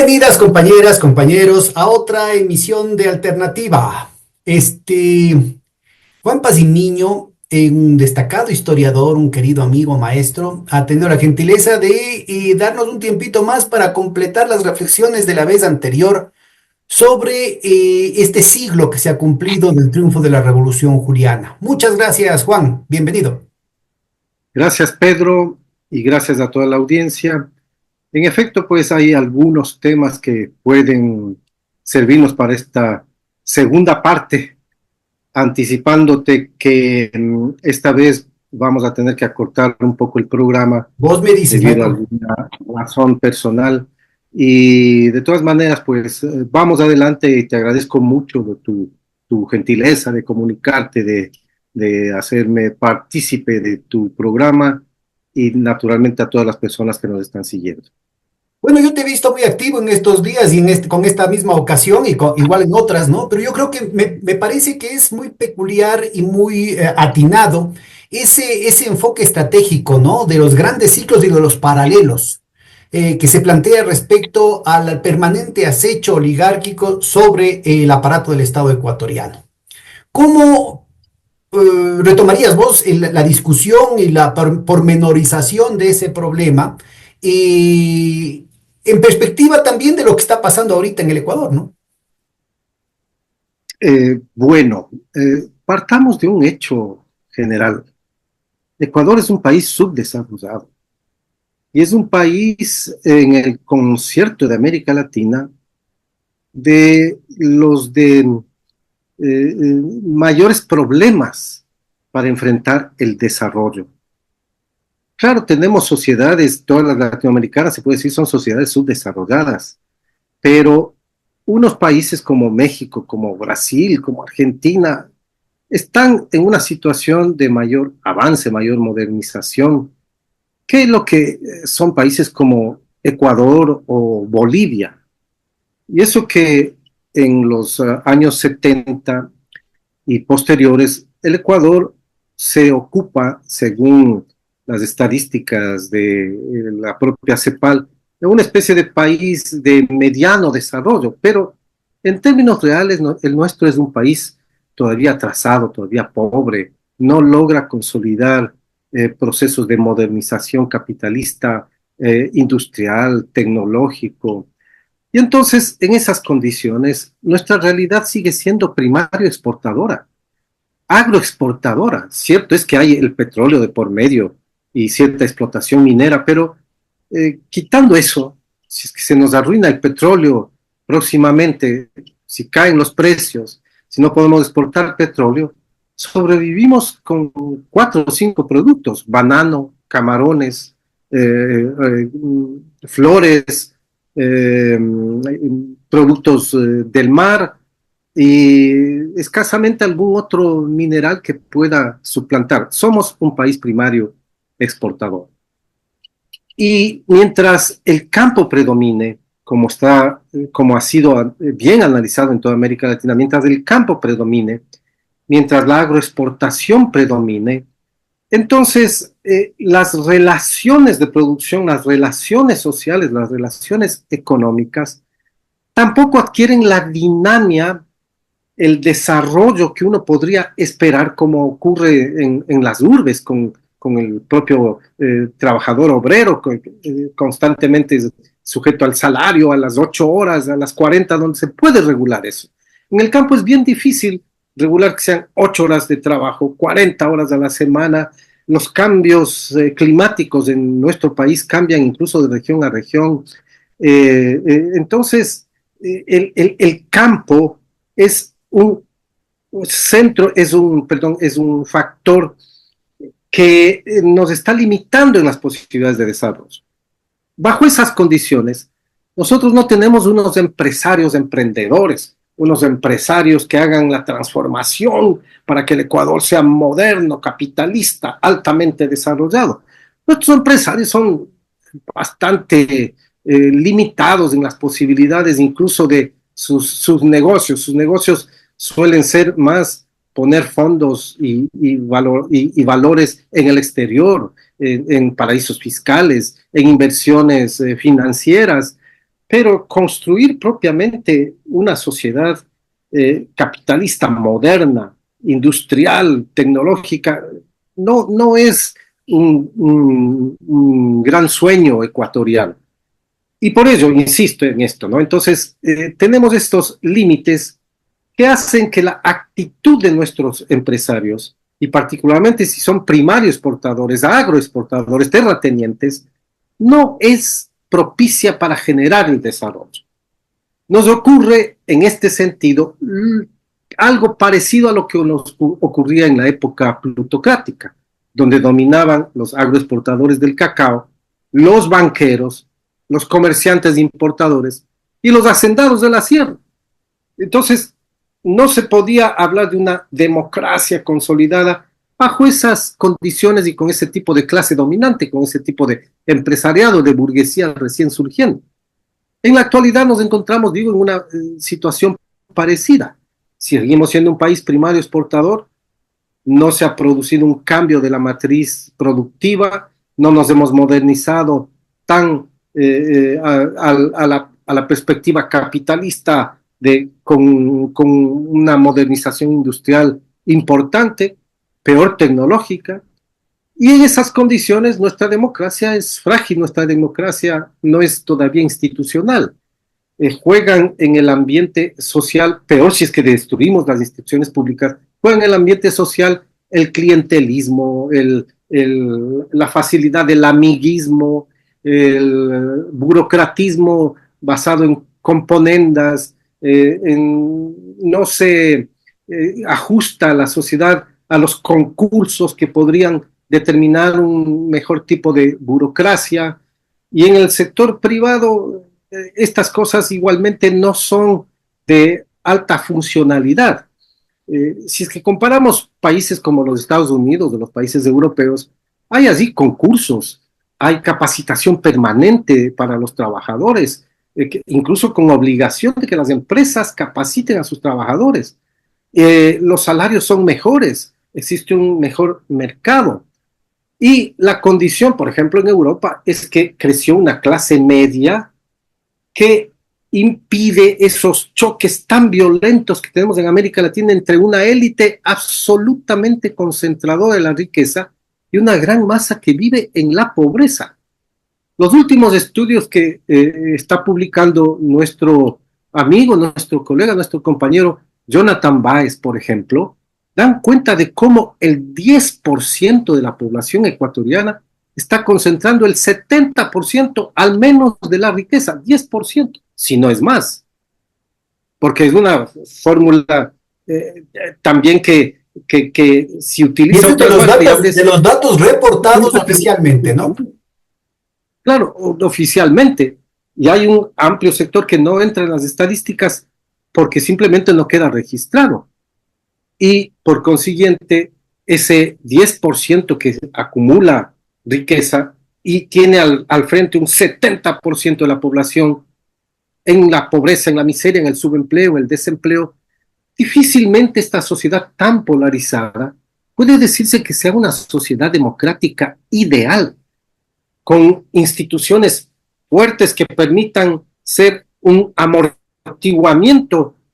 Bienvenidas compañeras, compañeros, a otra emisión de Alternativa. Juan Pazimiño, un destacado historiador, un querido amigo maestro, ha tenido la gentileza de darnos un tiempito más para completar las reflexiones de la vez anterior sobre este siglo que se ha cumplido del triunfo de la Revolución Juliana. Muchas gracias, Juan. Bienvenido. Gracias, Pedro, y gracias a toda la audiencia. En efecto, pues hay algunos temas que pueden servirnos para esta segunda parte, anticipándote que esta vez vamos a tener que acortar un poco el programa Vos me dices, no hay debido a problema. alguna razón personal. Y de todas maneras, pues vamos adelante y te agradezco mucho de tu gentileza de comunicarte, de hacerme partícipe de tu programa y naturalmente a todas las personas que nos están siguiendo. Bueno, yo te he visto muy activo en estos días y con esta misma ocasión y igual en otras, ¿no? Pero yo creo que me parece que es muy peculiar y muy atinado ese enfoque estratégico, ¿no? De los grandes ciclos y de los paralelos que se plantea respecto al permanente acecho oligárquico sobre el aparato del Estado ecuatoriano. ¿Cómo retomarías vos la discusión y la pormenorización de ese problema en perspectiva también de lo que está pasando ahorita en el Ecuador, ¿no? Partamos de un hecho general. Ecuador es un país subdesarrollado y es un país en el concierto de América Latina de los de mayores problemas para enfrentar el desarrollo. Claro, tenemos sociedades, todas las latinoamericanas se puede decir son sociedades subdesarrolladas, pero unos países como México, como Brasil, como Argentina, están en una situación de mayor avance, mayor modernización, que lo que son países como Ecuador o Bolivia. Y eso que en los años 70 y posteriores, el Ecuador se ocupa, según las estadísticas de la propia CEPAL, de una especie de país de mediano desarrollo, pero en términos reales el nuestro es un país todavía atrasado, todavía pobre, no logra consolidar procesos de modernización capitalista, industrial, tecnológico. Y entonces, en esas condiciones, nuestra realidad sigue siendo primario exportadora, agroexportadora. Cierto es que hay el petróleo de por medio y cierta explotación minera, pero quitando eso, si es que se nos arruina el petróleo próximamente, si caen los precios, si no podemos exportar petróleo, sobrevivimos con 4 o 5 productos: banano, camarones, flores, eh, productos del mar y escasamente algún otro mineral que pueda suplantar. Somos un país primario exportador. Y mientras el campo predomine, como ha sido bien analizado en toda América Latina, mientras el campo predomine, mientras la agroexportación predomine, entonces las relaciones de producción, las relaciones sociales, las relaciones económicas, tampoco adquieren la dinámica, el desarrollo que uno podría esperar, como ocurre en las urbes con el propio trabajador obrero, constantemente sujeto al salario, a las 8 horas, a las 40, donde se puede regular eso. En el campo es bien difícil regular que sean 8 horas de trabajo, 40 horas a la semana. Los cambios climáticos en nuestro país cambian incluso de región a región. Entonces, el campo es un centro, es un factor que nos está limitando en las posibilidades de desarrollo. Bajo esas condiciones, nosotros no tenemos unos empresarios emprendedores, unos empresarios que hagan la transformación para que el Ecuador sea moderno, capitalista, altamente desarrollado. Nuestros empresarios son bastante limitados en las posibilidades incluso de sus negocios. Sus negocios suelen ser más poner fondos y valores en el exterior, en paraísos fiscales, en inversiones financieras. pero construir propiamente una sociedad capitalista moderna, industrial, tecnológica, no es un gran sueño ecuatoriano. Y por ello insisto en esto, ¿no? Entonces, tenemos estos límites que hacen que la actitud de nuestros empresarios, y particularmente si son primarios exportadores, agroexportadores, terratenientes, no es propicia para generar el desarrollo. Nos ocurre en este sentido algo parecido a lo que nos ocurría en la época plutocrática, donde dominaban los agroexportadores del cacao, los banqueros, los comerciantes importadores y los hacendados de la sierra. Entonces, no se podía hablar de una democracia consolidada bajo esas condiciones y con ese tipo de clase dominante, con ese tipo de empresariado, de burguesía recién surgiendo. En la actualidad nos encontramos, digo, en una situación parecida. Si seguimos siendo un país primario exportador, no se ha producido un cambio de la matriz productiva, no nos hemos modernizado tan a la perspectiva capitalista con una modernización industrial importante, peor tecnológica, y en esas condiciones nuestra democracia es frágil, nuestra democracia no es todavía institucional. Juegan en el ambiente social, peor si es que destruimos las instituciones públicas, juegan en el ambiente social el clientelismo, la facilidad del amiguismo, el burocratismo basado en componendas, no se ajusta a la sociedad a los concursos que podrían determinar un mejor tipo de burocracia, y en el sector privado estas cosas igualmente no son de alta funcionalidad. Si es que comparamos países como los Estados Unidos o los países europeos, hay allí concursos, hay capacitación permanente para los trabajadores, incluso con obligación de que las empresas capaciten a sus trabajadores. Los salarios son mejores, existe un mejor mercado. Y la condición, por ejemplo, en Europa es que creció una clase media que impide esos choques tan violentos que tenemos en América Latina entre una élite absolutamente concentradora de la riqueza y una gran masa que vive en la pobreza. Los últimos estudios que está publicando nuestro amigo, nuestro colega, nuestro compañero Jonathan Báez, por ejemplo, dan cuenta de cómo el 10% de la población ecuatoriana está concentrando el 70% al menos de la riqueza, 10%, si no es más. Porque es una fórmula también que si utiliza... De los datos reportados oficialmente, ¿no? Claro, oficialmente. Y hay un amplio sector que no entra en las estadísticas porque simplemente no queda registrado. Y por consiguiente, ese 10% que acumula riqueza y tiene al frente un 70% de la población en la pobreza, en la miseria, en el subempleo, en el desempleo, difícilmente esta sociedad tan polarizada puede decirse que sea una sociedad democrática ideal, con instituciones fuertes que permitan ser un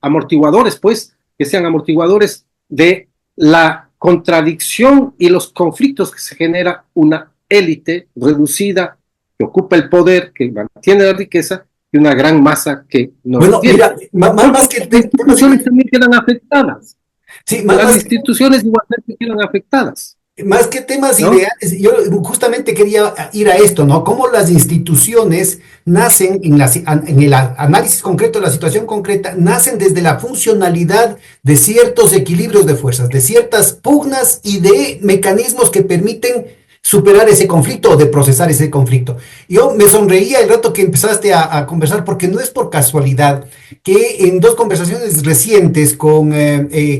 amortiguadores, pues, que sean amortiguadores de la contradicción y los conflictos que se genera una élite reducida que ocupa el poder, que mantiene la riqueza, y una gran masa que no bueno, tiene. Mira, más que... Las instituciones también quedan afectadas. Sí, las instituciones igualmente quedan afectadas. Más que temas ¿no? ideales, yo justamente quería ir a esto, ¿no? Cómo las instituciones nacen en el análisis concreto de la situación concreta, nacen desde la funcionalidad de ciertos equilibrios de fuerzas, de ciertas pugnas y de mecanismos que permiten superar ese conflicto o de procesar ese conflicto. Yo me sonreía el rato que empezaste a conversar, porque no es por casualidad que en dos conversaciones recientes con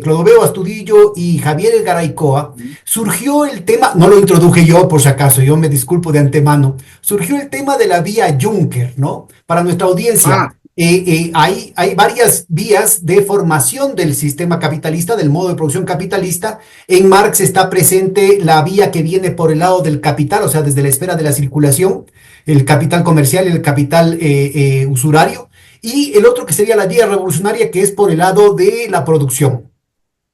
Clodoveo Astudillo y Javier Garaycoa surgió el tema, no lo introduje yo por si acaso, yo me disculpo de antemano, surgió el tema de la vía Juncker, ¿no? Para nuestra audiencia. Hay varias vías de formación del sistema capitalista, del modo de producción capitalista. En Marx está presente la vía que viene por el lado del capital, o sea, desde la esfera de la circulación, el capital comercial y el capital usurario, y el otro que sería la vía revolucionaria, que es por el lado de la producción.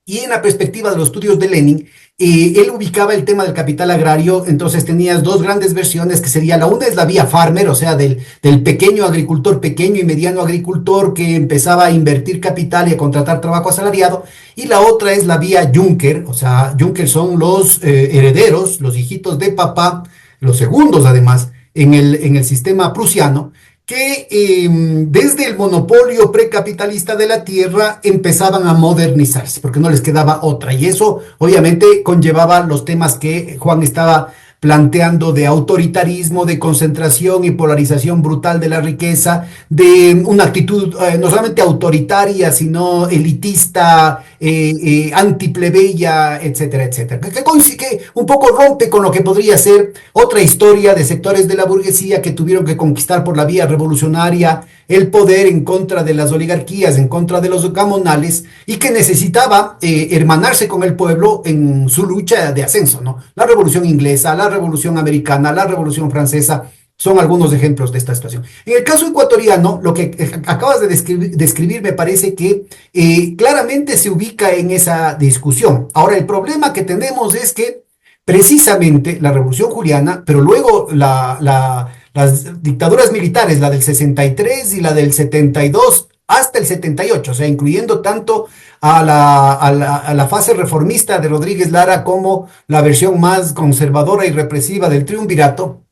Y en la perspectiva de los estudios de Lenin, él ubicaba el tema del capital agrario. Entonces tenías dos grandes versiones, que sería: la una es la vía farmer, o sea, del pequeño agricultor, pequeño y mediano agricultor, que empezaba a invertir capital y a contratar trabajo asalariado, y la otra es la vía Juncker. O sea, Juncker son los herederos, los hijitos de papá, los segundos además, en el sistema prusiano, que desde el monopolio precapitalista de la tierra empezaban a modernizarse, porque no les quedaba otra. Y eso obviamente conllevaba los temas que Juan estaba planteando, de autoritarismo, de concentración y polarización brutal de la riqueza, de una actitud no solamente autoritaria, sino elitista, antiplebeya, etcétera, etcétera, que un poco rompe con lo que podría ser otra historia de sectores de la burguesía que tuvieron que conquistar por la vía revolucionaria el poder en contra de las oligarquías, en contra de los gamonales, y que necesitaba hermanarse con el pueblo en su lucha de ascenso, ¿no? La revolución inglesa, la revolución americana, la revolución francesa son algunos ejemplos de esta situación. En el caso ecuatoriano, lo que acabas de describir me parece que claramente se ubica en esa discusión. Ahora, el problema que tenemos es que precisamente la Revolución Juliana, pero luego las dictaduras militares, la del 63 y la del 72 hasta el 78, o sea, incluyendo tanto a la fase reformista de Rodríguez Lara como la versión más conservadora y represiva del triunvirato,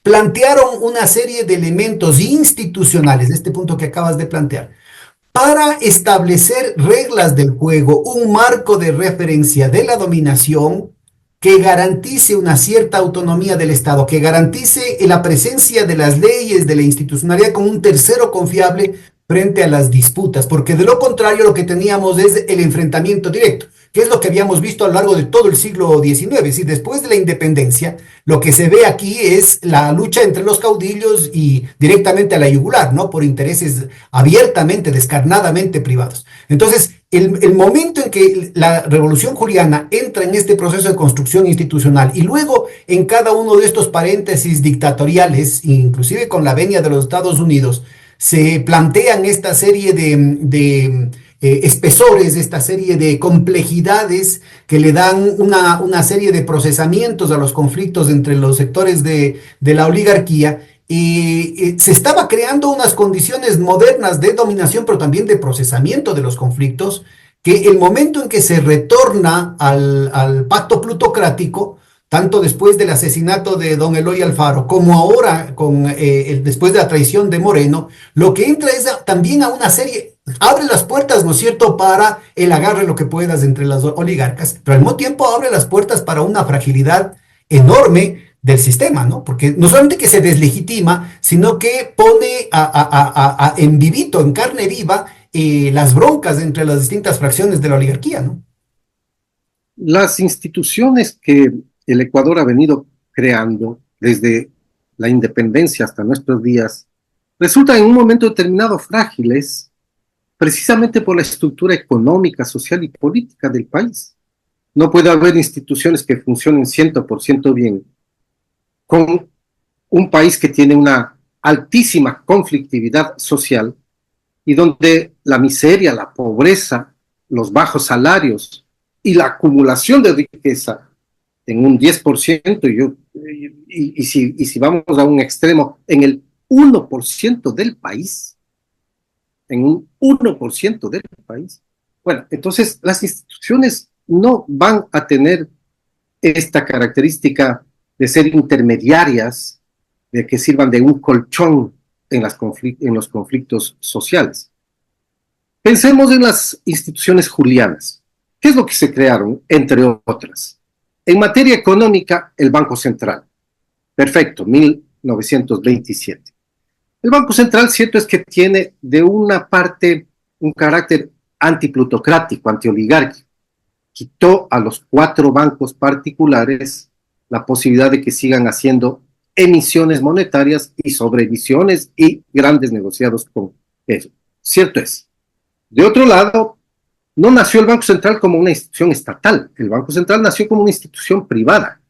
plantearon una serie de elementos institucionales, de este punto que acabas de plantear, para establecer reglas del juego, un marco de referencia de la dominación que garantice una cierta autonomía del Estado, que garantice la presencia de las leyes, de la institucionalidad, como un tercero confiable frente a las disputas, porque de lo contrario lo que teníamos es el enfrentamiento directo, que es lo que habíamos visto a lo largo de todo el siglo XIX. Y después de la independencia, lo que se ve aquí es la lucha entre los caudillos y directamente a la yugular, ¿no? Por intereses abiertamente, descarnadamente privados. Entonces, el momento en que la Revolución Juliana entra en este proceso de construcción institucional, y luego en cada uno de estos paréntesis dictatoriales, inclusive con la venia de los Estados Unidos, se plantean esta serie de espesores, esta serie de complejidades que le dan una serie de procesamientos a los conflictos entre los sectores de la oligarquía. Y se estaba creando unas condiciones modernas de dominación, pero también de procesamiento de los conflictos, que el momento en que se retorna al pacto plutocrático, tanto después del asesinato de don Eloy Alfaro, como ahora después de la traición de Moreno, lo que entra es también a una serie, abre las puertas, ¿no es cierto?, para el agarre lo que puedas entre las oligarcas, pero al mismo tiempo abre las puertas para una fragilidad enorme del sistema, ¿no? Porque no solamente que se deslegitima, sino que pone en vivito, en carne viva, las broncas entre las distintas fracciones de la oligarquía, ¿no? Las instituciones que el Ecuador ha venido creando desde la independencia hasta nuestros días resultan en un momento determinado frágiles, precisamente por la estructura económica, social y política del país. No puede haber instituciones que funcionen 100% bien con un país que tiene una altísima conflictividad social y donde la miseria, la pobreza, los bajos salarios y la acumulación de riqueza en un 10%, y si vamos a un extremo, en el 1% del país, en un 1% del país, bueno, entonces las instituciones no van a tener esta característica de ser intermediarias, de que sirvan de un colchón en los conflictos sociales. Pensemos en las instituciones julianas. ¿Qué es lo que se crearon, entre otras? En materia económica, el Banco Central. Perfecto, 1927. El Banco Central, cierto es que tiene de una parte un carácter antiplutocrático, antioligárquico. Quitó a los 4 bancos particulares la posibilidad de que sigan haciendo emisiones monetarias y sobreemisiones y grandes negociados con eso. Cierto es. De otro lado, no nació el Banco Central como una institución estatal. El Banco Central nació como una institución privada.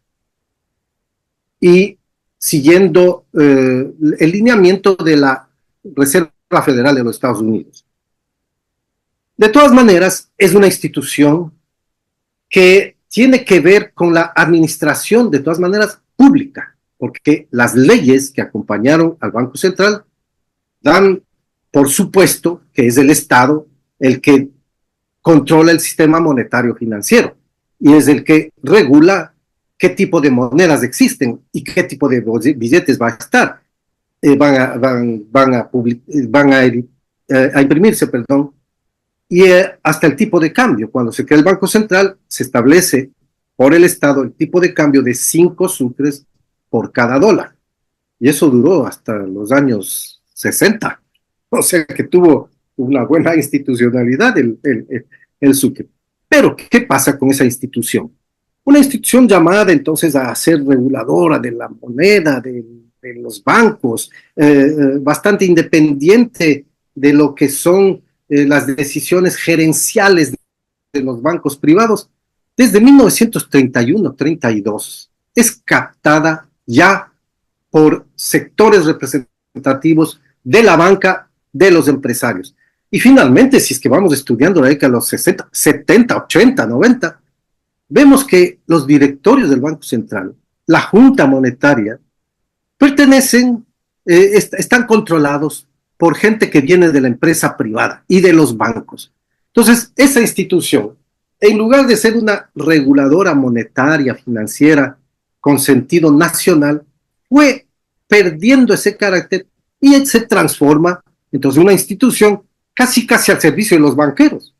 Y siguiendo el lineamiento de la Reserva Federal de los Estados Unidos. De todas maneras, es una institución que tiene que ver con la administración, de todas maneras, pública, porque las leyes que acompañaron al Banco Central dan por supuesto que es el Estado el que controla el sistema monetario financiero y es el que regula qué tipo de monedas existen y qué tipo de billetes va a estar. A imprimirse, perdón, y hasta el tipo de cambio. Cuando se crea el Banco Central, se establece por el Estado el tipo de cambio de 5 sucres por cada dólar. Y eso duró hasta los años 60. O sea que tuvo una buena institucionalidad el sucre. Pero, ¿qué pasa con esa institución? Una institución llamada entonces a ser reguladora de la moneda, de los bancos, bastante independiente de lo que son las decisiones gerenciales de los bancos privados, desde 1931-32 es captada ya por sectores representativos de la banca, de los empresarios. Y finalmente, si es que vamos estudiando la década de los 60, 70, 80, 90, vemos que los directorios del Banco Central, la Junta Monetaria, pertenecen, están controlados por gente que viene de la empresa privada y de los bancos. Entonces, esa institución, en lugar de ser una reguladora monetaria, financiera, con sentido nacional, fue perdiendo ese carácter y se transforma entonces una institución casi al servicio de los banqueros.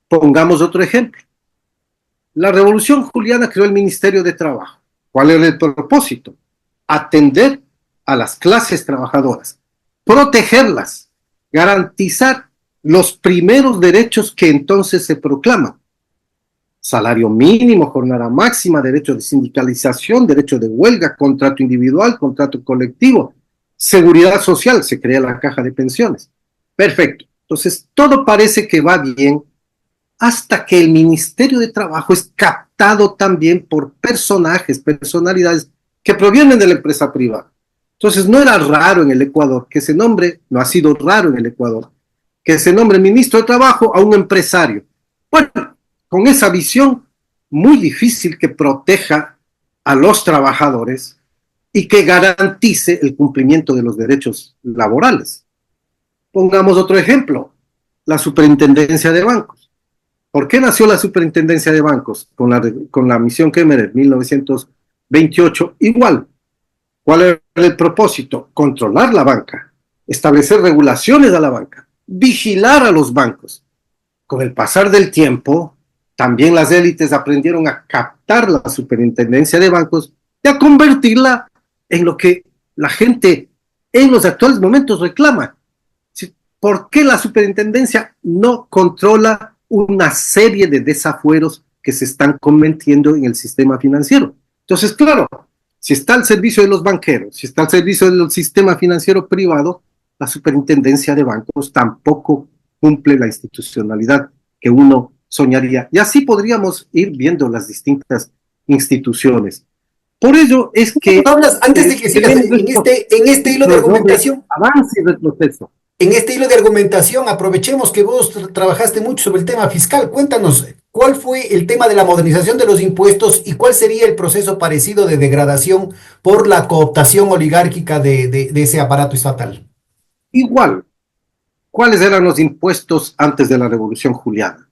Pongamos otro ejemplo. La Revolución Juliana creó el Ministerio de Trabajo. ¿Cuál era el propósito? Atender a las clases trabajadoras, protegerlas, garantizar los primeros derechos que entonces se proclaman. Salario mínimo, jornada máxima, derecho de sindicalización, derecho de huelga, contrato individual, contrato colectivo, seguridad social, se crea la caja de pensiones. Perfecto. Entonces, todo parece que va bien hasta que el Ministerio de Trabajo es captado también por personalidades que provienen de la empresa privada. Entonces, no era raro en el Ecuador que se nombre, no ha sido raro en el Ecuador, que se nombre ministro de Trabajo a un empresario. Bueno, con esa visión muy difícil que proteja a los trabajadores y que garantice el cumplimiento de los derechos laborales. Pongamos otro ejemplo, la superintendencia de bancos. ¿Por qué nació la superintendencia de bancos? Con la misión Kemmerer, 1928, igual. ¿Cuál era el propósito? Controlar la banca, establecer regulaciones a la banca, vigilar a los bancos. Con el pasar del tiempo, también las élites aprendieron a captar la superintendencia de bancos y a convertirla en lo que la gente en los actuales momentos reclama. ¿Por qué la superintendencia no controla una serie de desafueros que se están cometiendo en el sistema financiero? Entonces, claro, si está al servicio de los banqueros, si está al servicio del sistema financiero privado, la superintendencia de bancos tampoco cumple la institucionalidad que uno soñaría. Y así podríamos ir viendo las distintas instituciones. Por ello es que... Hablas, antes de que sigas, en este hilo de argumentación... Avance del proceso. En este hilo de argumentación, aprovechemos que vos trabajaste mucho sobre el tema fiscal. Cuéntanos, ¿cuál fue el tema de la modernización de los impuestos y cuál sería el proceso parecido de degradación por la cooptación oligárquica de ese aparato estatal? Igual, ¿cuáles eran los impuestos antes de la Revolución Juliana?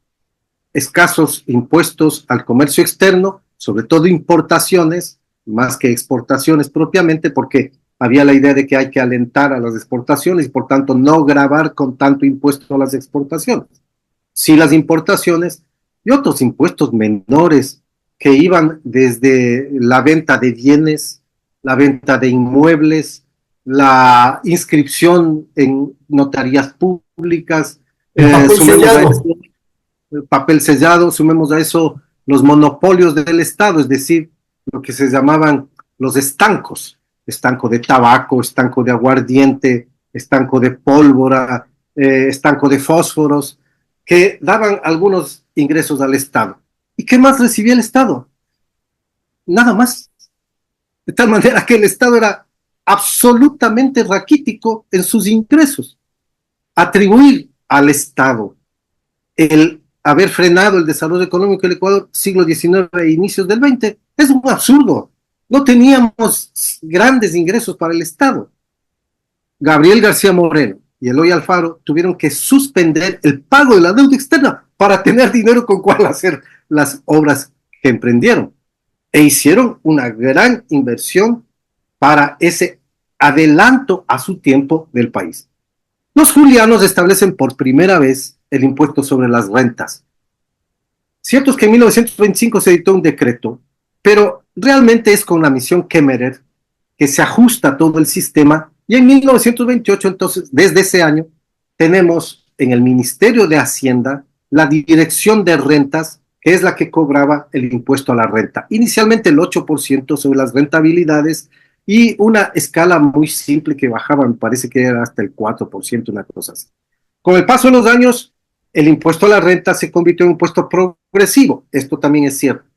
Escasos impuestos al comercio externo, sobre todo importaciones, más que exportaciones propiamente, porque había la idea de que hay que alentar a las exportaciones y por tanto no gravar con tanto impuesto a las exportaciones. Sí las importaciones y otros impuestos menores que iban desde la venta de bienes, la venta de inmuebles, la inscripción en notarías públicas, el papel sellado, sumemos a eso los monopolios del Estado, es decir, lo que se llamaban los estancos, estanco de tabaco, estanco de aguardiente, estanco de pólvora, estanco de fósforos, que daban algunos ingresos al Estado. ¿Y qué más recibía el Estado? Nada más. de tal manera que el Estado era absolutamente raquítico en sus ingresos. Atribuir al Estado el haber frenado el desarrollo económico del Ecuador siglo XIX e inicios del XX es un absurdo. No teníamos grandes ingresos para el Estado. Gabriel García Moreno y Eloy Alfaro tuvieron que suspender el pago de la deuda externa para tener dinero con cual hacer las obras que emprendieron. E hicieron una gran inversión para ese adelanto a su tiempo del país. Los julianos establecen por primera vez el impuesto sobre las rentas. Cierto es que en 1925 se editó un decreto, pero realmente es con la misión Kemmerer que se ajusta todo el sistema, y en 1928, entonces, desde ese año, tenemos en el Ministerio de Hacienda la Dirección de Rentas, que es la que cobraba el impuesto a la renta. Inicialmente el 8% sobre las rentabilidades y una escala muy simple que bajaba, me parece que era hasta el 4%, una cosa así. Con el paso de los años, el impuesto a la renta se convirtió en un impuesto progresivo, esto también es cierto.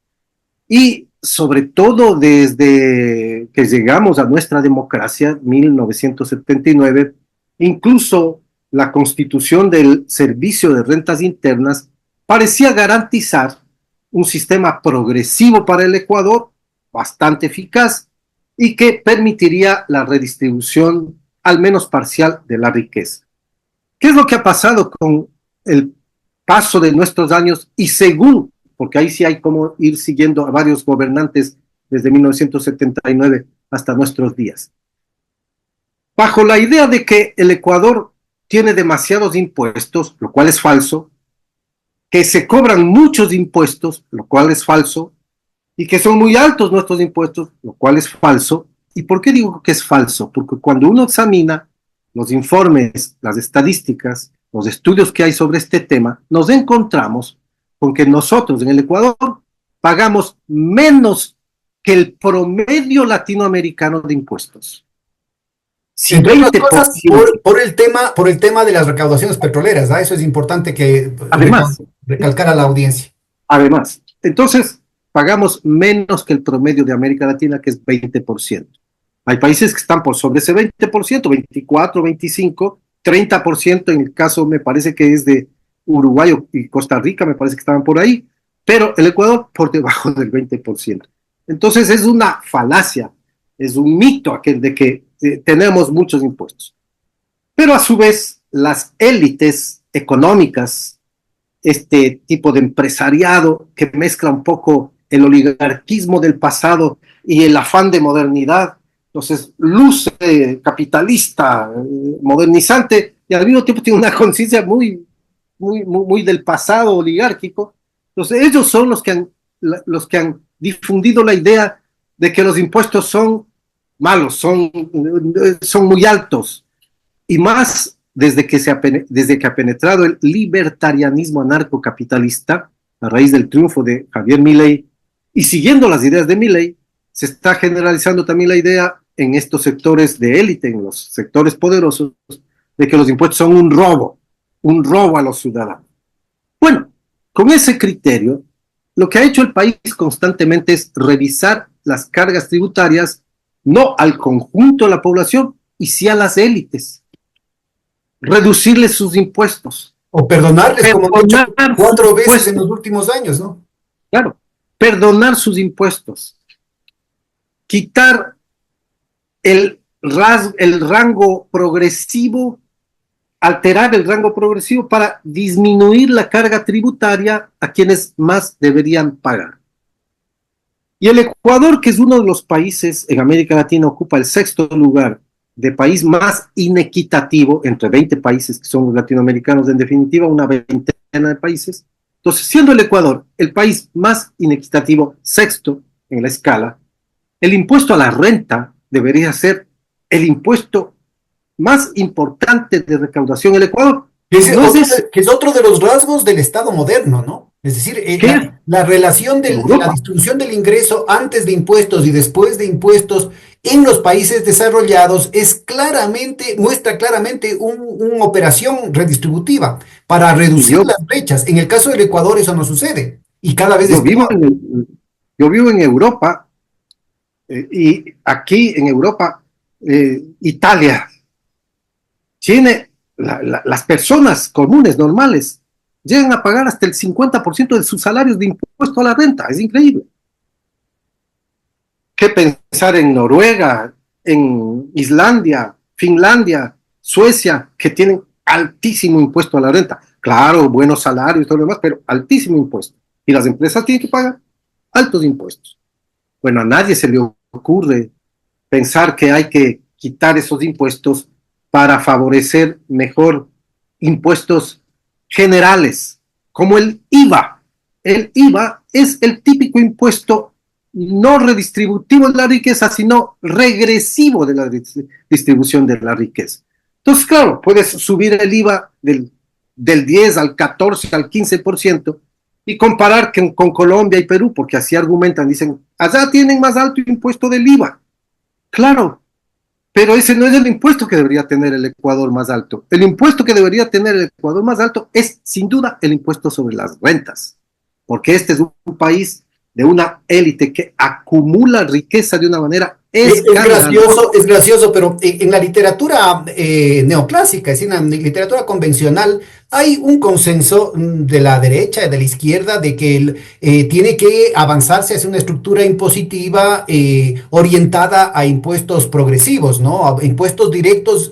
Y sobre todo desde que llegamos a nuestra democracia, 1979, incluso la constitución del Servicio de Rentas Internas parecía garantizar un sistema progresivo para el Ecuador, bastante eficaz, y que permitiría la redistribución, al menos parcial, de la riqueza. ¿Qué es lo que ha pasado con el paso de nuestros años y según, porque ahí sí hay como ir siguiendo a varios gobernantes desde 1979 hasta nuestros días? Bajo la idea de que el Ecuador tiene demasiados impuestos, lo cual es falso, que se cobran muchos impuestos, lo cual es falso, y que son muy altos nuestros impuestos, lo cual es falso. ¿Y por qué digo que es falso? Porque cuando uno examina los informes, las estadísticas, los estudios que hay sobre este tema, nos encontramos con que nosotros en el Ecuador pagamos menos que el promedio latinoamericano de impuestos. Si entre otras cosas, por el tema de las recaudaciones petroleras, ¿ah? Eso es importante que además, recalcar a la audiencia. Además, entonces pagamos menos que el promedio de América Latina, que es 20%. Hay países que están por sobre ese 20%, 24, 25, 30%, en el caso me parece que es de Uruguay y Costa Rica, me parece que estaban por ahí, pero el Ecuador por debajo del 20%. Entonces es una falacia, es un mito aquel de que tenemos muchos impuestos. Pero a su vez, las élites económicas, este tipo de empresariado que mezcla un poco el oligarquismo del pasado y el afán de modernidad, entonces luce capitalista, modernizante, y al mismo tiempo tiene una conciencia muy del pasado oligárquico. Entonces ellos son los que han difundido la idea de que los impuestos son malos, son muy altos, y más desde que ha penetrado el libertarianismo anarcocapitalista a raíz del triunfo de Javier Milei, y siguiendo las ideas de Milei, se está generalizando también la idea en estos sectores de élite, en los sectores poderosos, de que los impuestos son un robo a los ciudadanos. Bueno, con ese criterio, lo que ha hecho el país constantemente es revisar las cargas tributarias, no al conjunto de la población, y sí a las élites. Reducirles sus impuestos. O perdonarles, como han hecho 4 veces en los últimos años, ¿no? Claro, perdonar sus impuestos. Quitar el rango progresivo, alterar el rango progresivo para disminuir la carga tributaria a quienes más deberían pagar. Y el Ecuador, que es uno de los países en América Latina, ocupa el 6º lugar de país más inequitativo entre 20 países que son los latinoamericanos, en definitiva una veintena de países. Entonces, siendo el Ecuador el país más inequitativo, 6º en la escala, el impuesto a la renta debería ser el impuesto más importante de recaudación en el Ecuador. Que es otro de los rasgos del Estado moderno, ¿no? Es decir, la relación de la distribución del ingreso antes de impuestos y después de impuestos en los países desarrollados muestra claramente una operación redistributiva para reducir las brechas. En el caso del Ecuador eso no sucede y cada vez yo vivo en Europa Y aquí en Europa, Italia, tiene las personas comunes, normales, llegan a pagar hasta el 50% de sus salarios de impuesto a la renta. Es increíble. ¿Qué pensar en Noruega, en Islandia, Finlandia, Suecia, que tienen altísimo impuesto a la renta? Claro, buenos salarios y todo lo demás, pero altísimo impuesto. Y las empresas tienen que pagar altos impuestos. Bueno, a nadie se le ocurre pensar que hay que quitar esos impuestos para favorecer mejor impuestos generales, como el IVA. El IVA es el típico impuesto no redistributivo de la riqueza, sino regresivo de la distribución de la riqueza. Entonces, claro, puedes subir el IVA del 10 al 14, al 15%, y comparar con Colombia y Perú, porque así argumentan, dicen, allá tienen más alto impuesto del IVA. Claro, pero ese no es el impuesto que debería tener el Ecuador más alto. El impuesto que debería tener el Ecuador más alto es, sin duda, el impuesto sobre las rentas, porque este es un país de una élite que acumula riqueza de una manera escandalosa. Es gracioso, pero en la literatura neoclásica, es decir, en la literatura convencional, hay un consenso de la derecha y de la izquierda de que tiene que avanzarse hacia una estructura impositiva orientada a impuestos progresivos, ¿no? A impuestos directos,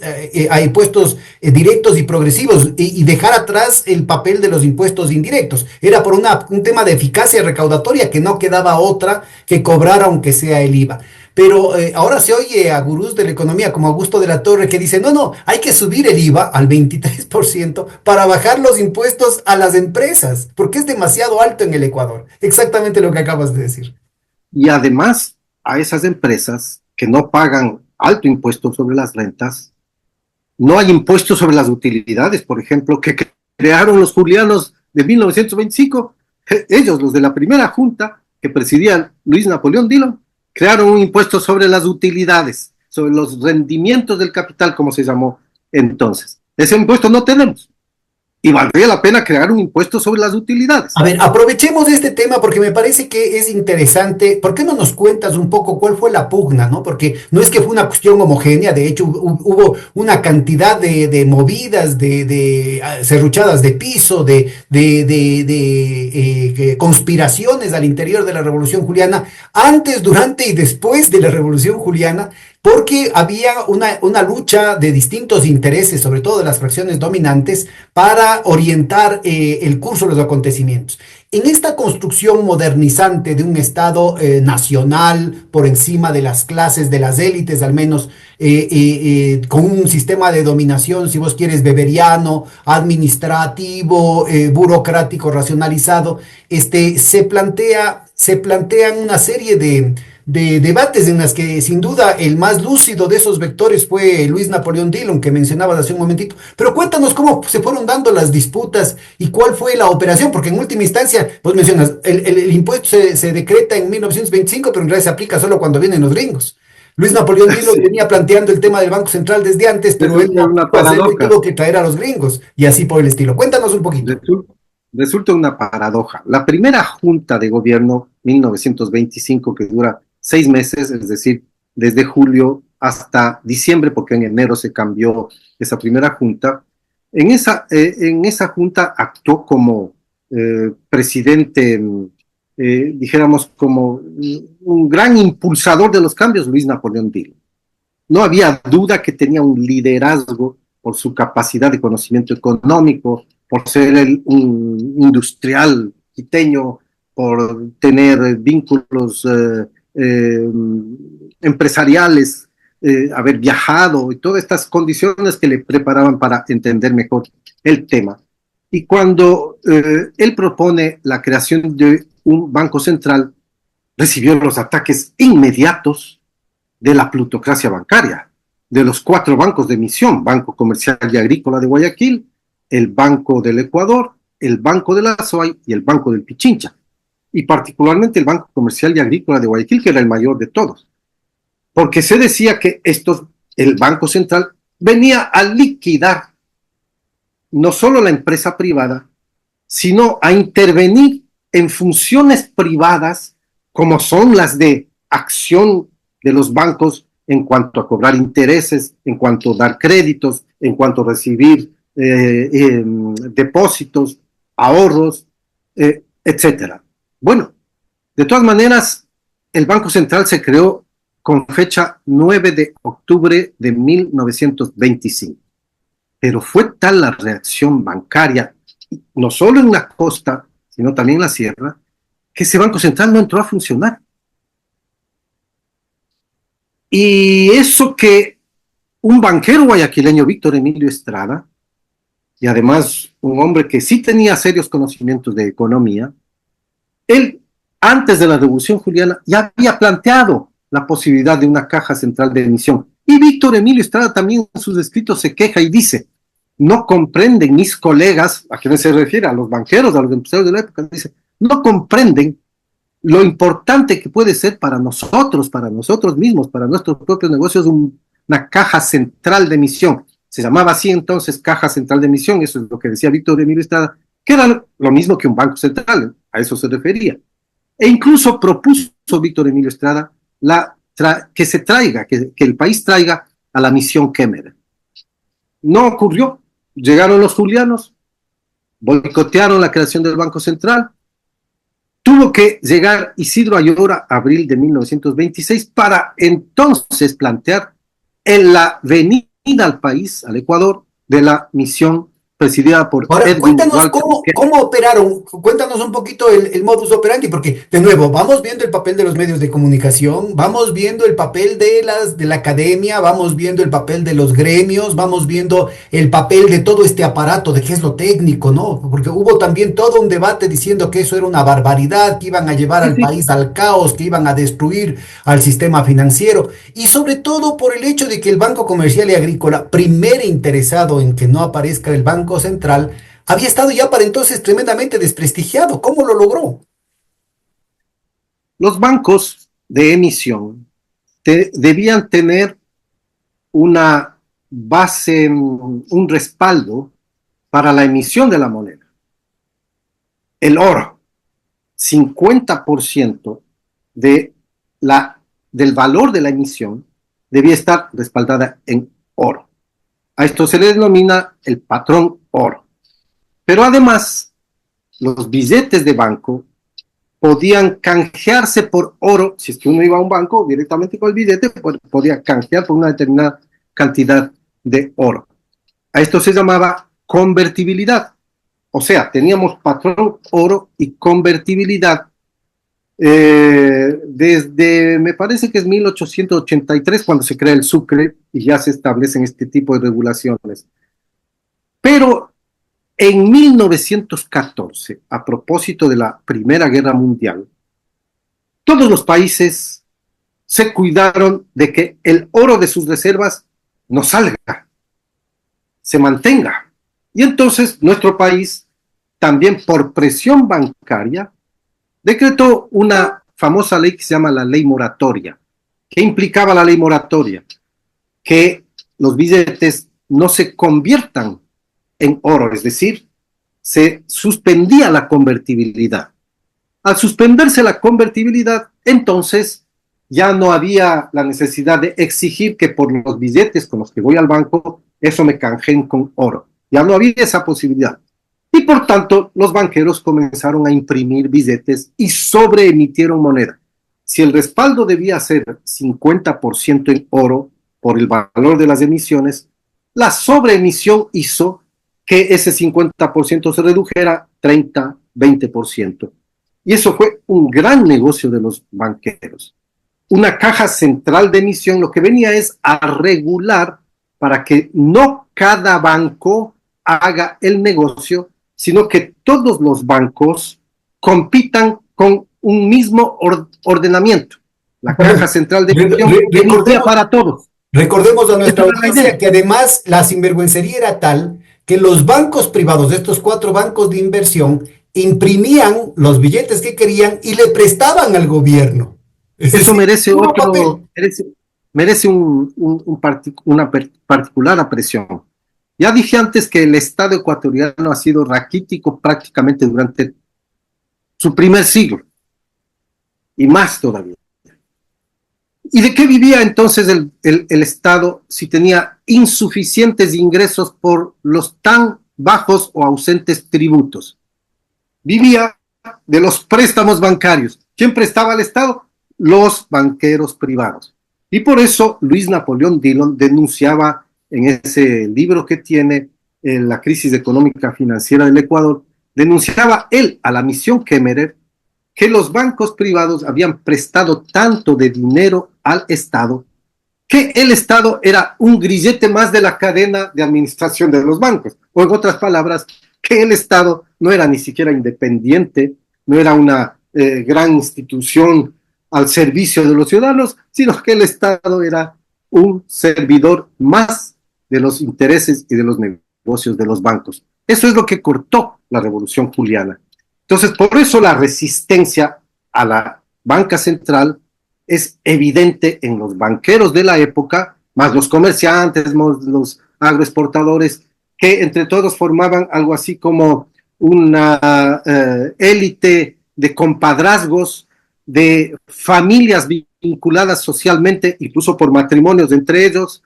a impuestos directos y progresivos, y dejar atrás el papel de los impuestos indirectos. Era por un tema de eficacia recaudatoria que no quedaba otra que cobrar aunque sea el IVA. Pero ahora se oye a gurús de la economía como Augusto de la Torre que dice, no, no, hay que subir el IVA al 23% para bajar los impuestos a las empresas, porque es demasiado alto en el Ecuador. Exactamente lo que acabas de decir. Y además, a esas empresas que no pagan alto impuesto sobre las rentas, no hay impuestos sobre las utilidades, por ejemplo, que crearon los julianos de 1925. Ellos, los de la primera junta que presidía Luis Napoleón Dillon, crearon un impuesto sobre las utilidades, sobre los rendimientos del capital, como se llamó entonces. Ese impuesto no tenemos. Y valdría la pena crear un impuesto sobre las utilidades. A ver, aprovechemos este tema porque me parece que es interesante. ¿Por qué no nos cuentas un poco cuál fue la pugna, no? Porque no es que fue una cuestión homogénea, de hecho hubo una cantidad de movidas, serruchadas de piso, conspiraciones al interior de la Revolución Juliana, antes, durante y después de la Revolución Juliana, porque había una lucha de distintos intereses, sobre todo de las fracciones dominantes, para orientar el curso de los acontecimientos. En esta construcción modernizante de un Estado nacional por encima de las clases, de las élites al menos, con un sistema de dominación, si vos quieres, beberiano, administrativo, burocrático, racionalizado, se plantean una serie de debates en las que sin duda el más lúcido de esos vectores fue Luis Napoleón Dillon, que mencionabas hace un momentito. Pero cuéntanos cómo se fueron dando las disputas y cuál fue la operación, porque en última instancia, vos mencionas, el impuesto se decreta en 1925, pero en realidad se aplica solo cuando vienen los gringos. Luis Napoleón Dillon Sí, venía planteando el tema del Banco Central desde antes, pero él resulta no una pudo hacerlo y paradoja. tuvo que traer a los gringos, y así por el estilo. Cuéntanos un poquito. Resulta una paradoja. La primera junta de gobierno, 1925, que dura 6 meses, es decir, desde julio hasta diciembre, porque en enero se cambió esa primera junta. En esa junta actuó como presidente, dijéramos, como un gran impulsador de los cambios, Luis Napoleón Dillon. No había duda que tenía un liderazgo por su capacidad de conocimiento económico, por ser un industrial quiteño, por tener vínculos eh, empresariales, haber viajado y todas estas condiciones que le preparaban para entender mejor el tema. Y cuando él propone la creación de un banco central, recibió los ataques inmediatos de la plutocracia bancaria, de los 4 bancos de emisión: Banco Comercial y Agrícola de Guayaquil, el Banco del Ecuador, el Banco de la SOAY y el Banco del Pichincha, y particularmente el Banco Comercial y Agrícola de Guayaquil, que era el mayor de todos, porque se decía que el Banco Central venía a liquidar no solo la empresa privada, sino a intervenir en funciones privadas como son las de acción de los bancos en cuanto a cobrar intereses, en cuanto a dar créditos, en cuanto a recibir depósitos, ahorros, etcétera. Bueno, de todas maneras, el Banco Central se creó con fecha 9 de octubre de 1925, pero fue tal la reacción bancaria, no solo en la costa, sino también en la sierra, que ese Banco Central no entró a funcionar. Y eso que un banquero guayaquileño, Víctor Emilio Estrada, y además un hombre que sí tenía serios conocimientos de economía, él, antes de la Revolución Juliana, ya había planteado la posibilidad de una caja central de emisión. Y Víctor Emilio Estrada también en sus escritos se queja y dice, no comprenden mis colegas, ¿a quiénes se refiere? A los banqueros, a los empresarios de la época, dice, no comprenden lo importante que puede ser para nosotros mismos, para nuestros propios negocios, una caja central de emisión. Se llamaba así entonces caja central de emisión, eso es lo que decía Víctor Emilio Estrada, que era lo mismo que un banco central, a eso se refería. E incluso propuso Víctor Emilio Estrada que se traiga, que el país traiga a la misión Kemmerer. No ocurrió, llegaron los julianos, boicotearon la creación del Banco Central, tuvo que llegar Isidro Ayora, abril de 1926, para entonces plantear en la venida al país, al Ecuador, de la misión presidida por Ahora, Edwin cuéntanos Walter. cómo operaron, cuéntanos un poquito el modus operandi, porque de nuevo, vamos viendo el papel de los medios de comunicación, vamos viendo el papel de la academia, vamos viendo el papel de los gremios, vamos viendo el papel de todo este aparato, de qué es lo técnico, ¿no? Porque hubo también todo un debate diciendo que eso era una barbaridad, que iban a llevar Sí, al sí. país al caos, que iban a destruir al sistema financiero, y sobre todo por el hecho de que el Banco Comercial y Agrícola, primer interesado en que no aparezca el Banco Central, había estado ya para entonces tremendamente desprestigiado. ¿Cómo lo logró? Los bancos de emisión debían tener una base, un respaldo para la emisión de la moneda. El oro, 50% de del valor de la emisión debía estar respaldada en oro. A esto se le denomina el patrón oro. Pero además, los billetes de banco podían canjearse por oro. Si es que uno iba a un banco directamente con el billete, podía canjear por una determinada cantidad de oro. A esto se llamaba convertibilidad. O sea, teníamos patrón oro y convertibilidad desde, me parece que es 1883, cuando se crea el Sucre y ya se establecen este tipo de regulaciones. Pero en 1914, a propósito de la Primera Guerra Mundial, todos los países se cuidaron de que el oro de sus reservas no salga, se mantenga. Y entonces nuestro país, también por presión bancaria, decretó una famosa ley que se llama la ley moratoria. ¿Qué implicaba la ley moratoria? Que los billetes no se conviertan en oro, es decir, se suspendía la convertibilidad. Al suspenderse la convertibilidad, entonces ya no había la necesidad de exigir que por los billetes con los que voy al banco, eso me canjeen con oro. Ya no había esa posibilidad. Y por tanto, los banqueros comenzaron a imprimir billetes y sobreemitieron moneda. Si el respaldo debía ser 50% en oro por el valor de las emisiones, la sobreemisión hizo que ese 50% se redujera 30, 20%. Y eso fue un gran negocio de los banqueros. Una caja central de emisión lo que venía es a regular para que no cada banco haga el negocio, sino que todos los bancos compitan con un mismo ordenamiento. La caja central de emisión emitía para todos. Recordemos a nuestra Esa era la audiencia idea. que además la sinvergüencería era tal que los bancos privados, estos cuatro bancos de inversión, imprimían los billetes que querían y le prestaban al gobierno. Es Eso decir, merece puro papel. merece una particular apreciación. Ya dije antes que el Estado ecuatoriano ha sido raquítico prácticamente durante su primer siglo y más todavía. ¿Y de qué vivía entonces el Estado si tenía insuficientes ingresos por los tan bajos o ausentes tributos? Vivía de los préstamos bancarios. ¿Quién prestaba al Estado? Los banqueros privados. Y por eso Luis Napoleón Dillon denunciaba en ese libro que tiene, La crisis económica financiera del Ecuador, denunciaba él a la misión Kemmerer que los bancos privados habían prestado tanto de dinero al Estado que el Estado era un grillete más de la cadena de administración de los bancos. O en otras palabras, que el Estado no era ni siquiera independiente, no era una gran institución al servicio de los ciudadanos, sino que el Estado era un servidor más de los intereses y de los negocios de los bancos. Eso es lo que cortó la Revolución Juliana. Entonces, por eso la resistencia a la banca central es evidente en los banqueros de la época, más los comerciantes, más los agroexportadores, que entre todos formaban algo así como una élite de compadrazgos, de familias vinculadas socialmente, incluso por matrimonios entre ellos,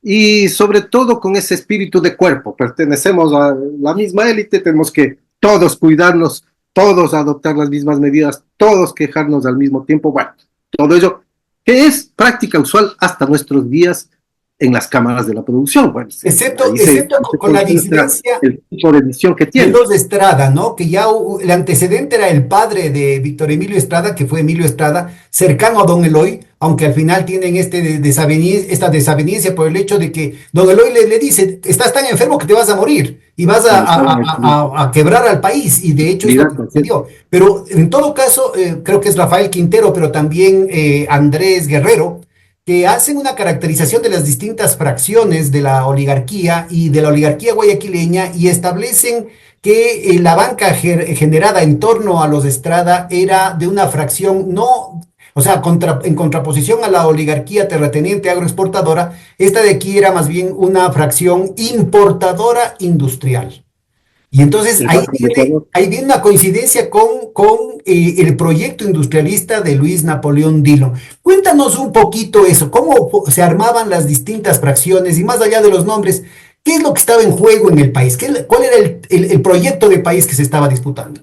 y sobre todo con ese espíritu de cuerpo. Pertenecemos a la misma élite, tenemos que todos cuidarnos, todos adoptar las mismas medidas, todos quejarnos al mismo tiempo. Bueno, todo ello que es práctica usual hasta nuestros días en las cámaras de la producción. Bueno, excepto con la disidencia el tipo de edición que de tiene. los Estrada, ¿no? Que ya el antecedente era el padre de Víctor Emilio Estrada, que fue Emilio Estrada, cercano a don Eloy, aunque al final tienen esta desaveniencia por el hecho de que don Eloy le dice, estás tan enfermo que te vas a morir y vas a quebrar al país, y de hecho es lo que sucedió. Pero en todo caso, creo que es Rafael Quintero, pero también Andrés Guerrero, que hacen una caracterización de las distintas fracciones de la oligarquía y de la oligarquía guayaquileña, y establecen que la banca generada en torno a los Estrada era de una fracción no, o sea, en contraposición a la oligarquía terrateniente agroexportadora, esta de aquí era más bien una fracción importadora industrial. Y entonces ahí viene una coincidencia con el proyecto industrialista de Luis Napoleón Dillon. Cuéntanos un poquito eso, cómo se armaban las distintas fracciones y más allá de los nombres, ¿qué es lo que estaba en juego en el país? ¿Cuál era el proyecto de país que se estaba disputando?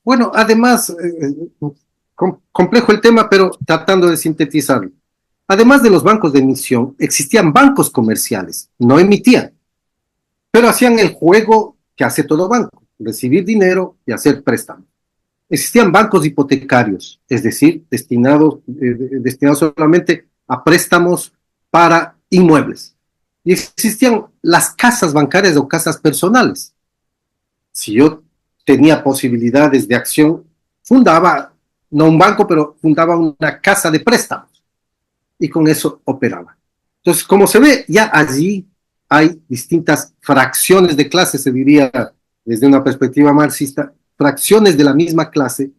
Bueno, además, complejo el tema, pero tratando de sintetizarlo. Además de los bancos de emisión, existían bancos comerciales, no emitían, pero hacían el juego que hace todo banco, recibir dinero y hacer préstamos. Existían bancos hipotecarios, es decir, destinados solamente a préstamos para inmuebles. Y existían las casas bancarias o casas personales. Si yo tenía posibilidades de acción, fundaba, no un banco, pero fundaba una casa de préstamos y con eso operaba. Entonces, como se ve, ya allí hay distintas fracciones de clase, se diría desde una perspectiva marxista, fracciones de la misma clase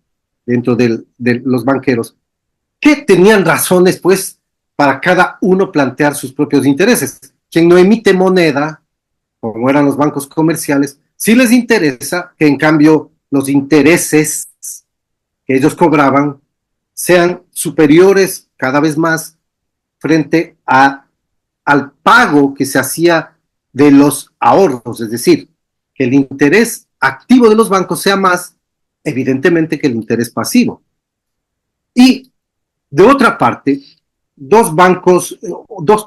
dentro de los banqueros, que tenían razones, pues, para cada uno plantear sus propios intereses. Quien no emite moneda, como eran los bancos comerciales, sí les interesa que, en cambio, los intereses que ellos cobraban sean superiores cada vez más frente al pago que se hacía de los ahorros, es decir, que el interés activo de los bancos sea más, evidentemente, que el interés pasivo. Y, de otra parte, dos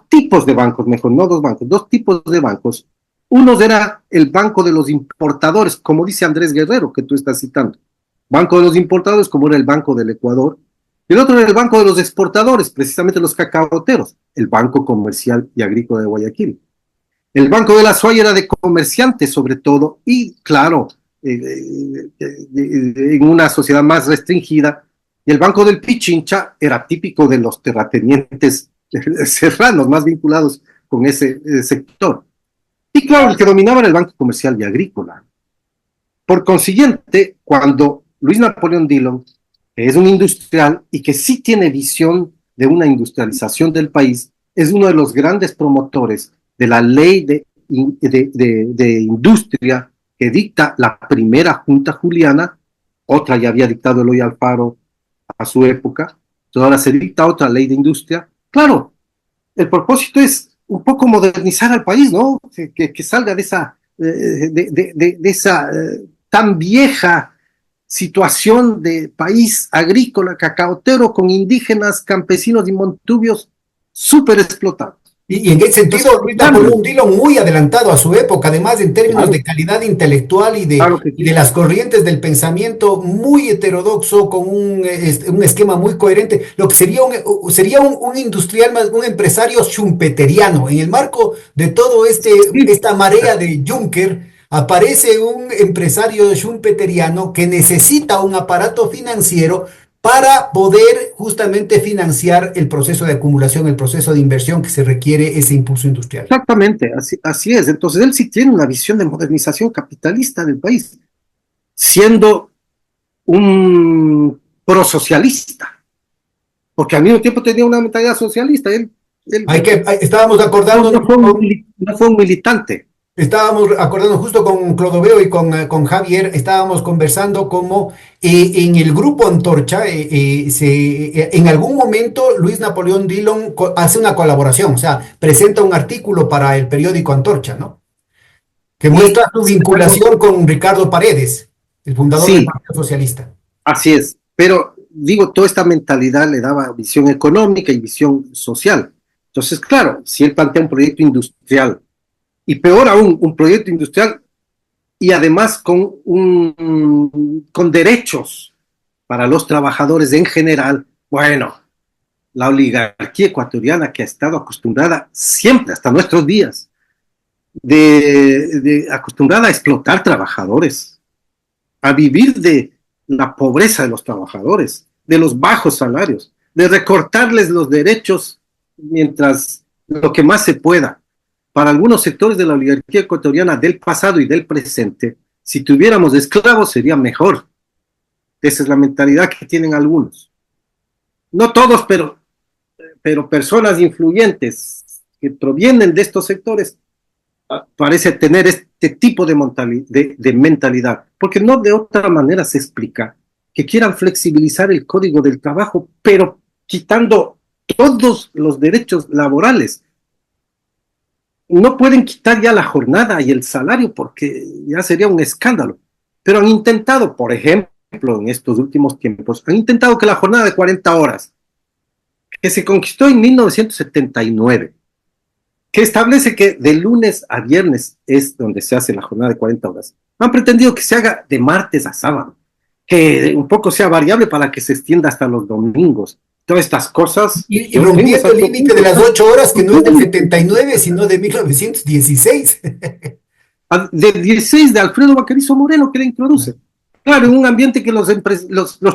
tipos de bancos, mejor, no dos bancos, dos tipos de bancos. Uno era el banco de los importadores, como dice Andrés Guerrero, que tú estás citando. Banco de los importadores, como era el Banco del Ecuador. Y el otro era el Banco de los Exportadores, precisamente los cacaoteros, el Banco Comercial y Agrícola de Guayaquil. El Banco de la SUAY era de comerciantes sobre todo, y claro, en una sociedad más restringida. Y el Banco del Pichincha era típico de los terratenientes serranos, más vinculados con ese sector. Y claro, el que dominaba era el Banco Comercial y Agrícola. Por consiguiente, cuando Luis Napoleón Dillon, que es un industrial y que sí tiene visión de una industrialización del país, es uno de los grandes promotores de la ley de industria que dicta la primera Junta Juliana. Otra ya había dictado Eloy Alfaro a su época, entonces ahora se dicta otra ley de industria, Claro, el propósito es un poco modernizar al país, ¿no? Que salga de esa, de esa tan vieja situación de país agrícola, cacaotero, con indígenas, campesinos y montubios súper explotados. Y en ese Entonces, sentido, Luis cambio, Napoleón Dillon muy adelantado a su época, además en términos claro, de calidad intelectual claro que y de sí. las corrientes del pensamiento muy heterodoxo, con un esquema muy coherente, lo que sería un industrial, más un empresario schumpeteriano. En el marco de todo Sí, esta marea de Juncker, aparece un empresario schumpeteriano que necesita un aparato financiero para poder justamente financiar el proceso de acumulación, el proceso de inversión que se requiere ese impulso industrial. exactamente, así es. Entonces, él sí tiene una visión de modernización capitalista del país, siendo un prosocialista, porque al mismo tiempo tenía una mentalidad socialista. Él Estábamos no, acordando, no fue un militante. estábamos acordando justo con Clodoveo y con Javier, estábamos conversando como en el grupo Antorcha, en algún momento Luis Napoleón Dillon hace una colaboración, o sea, presenta un artículo para el periódico Antorcha, ¿no? Que muestra Y su vinculación con Ricardo Paredes, el fundador del sí, Partido Socialista. así es. Pero digo, toda esta mentalidad le daba visión económica y visión social. Entonces, claro, si él plantea un proyecto industrial, y peor aún, un proyecto industrial y además con derechos para los trabajadores en general, bueno, la oligarquía ecuatoriana que ha estado acostumbrada siempre, hasta nuestros días, acostumbrada a explotar trabajadores, a vivir de la pobreza de los trabajadores, de los bajos salarios, de recortarles los derechos mientras lo que más se pueda. Para algunos sectores de la oligarquía ecuatoriana del pasado y del presente, si tuviéramos esclavos sería mejor. Esa es la mentalidad que tienen algunos. No todos, pero personas influyentes que provienen de estos sectores parece tener este tipo de mentalidad, porque no de otra manera se explica que quieran flexibilizar el código del trabajo, pero quitando todos los derechos laborales. No pueden quitar ya la jornada y el salario porque ya sería un escándalo, pero han intentado, por ejemplo, en estos últimos tiempos, han intentado que la jornada de 40 horas, que se conquistó en 1979, que establece que de lunes a viernes es donde se hace la jornada de 40 horas. Han pretendido que se haga de martes a sábado, que un poco sea variable para que se extienda hasta los domingos. Todas estas cosas, Y yo tengo rompiendo esas el límite de las propuestas. 8 horas, que no es del 79, sino de 1916. Del 16 de Alfredo Baquerizo Moreno que le introduce. Claro, en un ambiente que los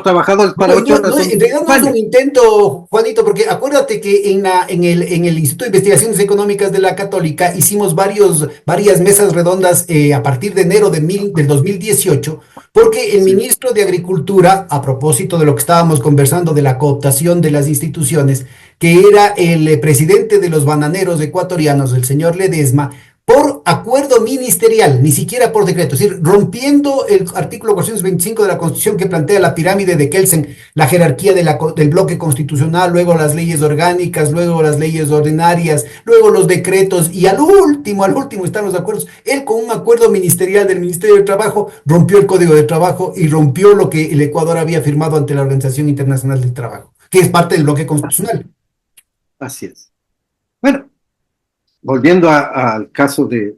trabajadores para No, 8 horas en son realidad no es un España. intento, Juanito, porque acuérdate que en el Instituto de Investigaciones Económicas de la Católica hicimos varias mesas redondas a partir de enero del 2018, porque el Sí, ministro de Agricultura, a propósito de lo que estábamos conversando de la cooptación de las instituciones, que era el presidente de los bananeros ecuatorianos, el señor Ledesma, por acuerdo ministerial, ni siquiera por decreto, es decir, rompiendo el artículo 425 de la Constitución que plantea la pirámide de Kelsen, la jerarquía del bloque constitucional, luego las leyes orgánicas, luego las leyes ordinarias, luego los decretos y al último están los acuerdos. Él con un acuerdo ministerial del Ministerio del Trabajo rompió el Código de Trabajo y rompió lo que el Ecuador había firmado ante la Organización Internacional del Trabajo, que es parte del bloque constitucional. así es. Bueno, volviendo al caso de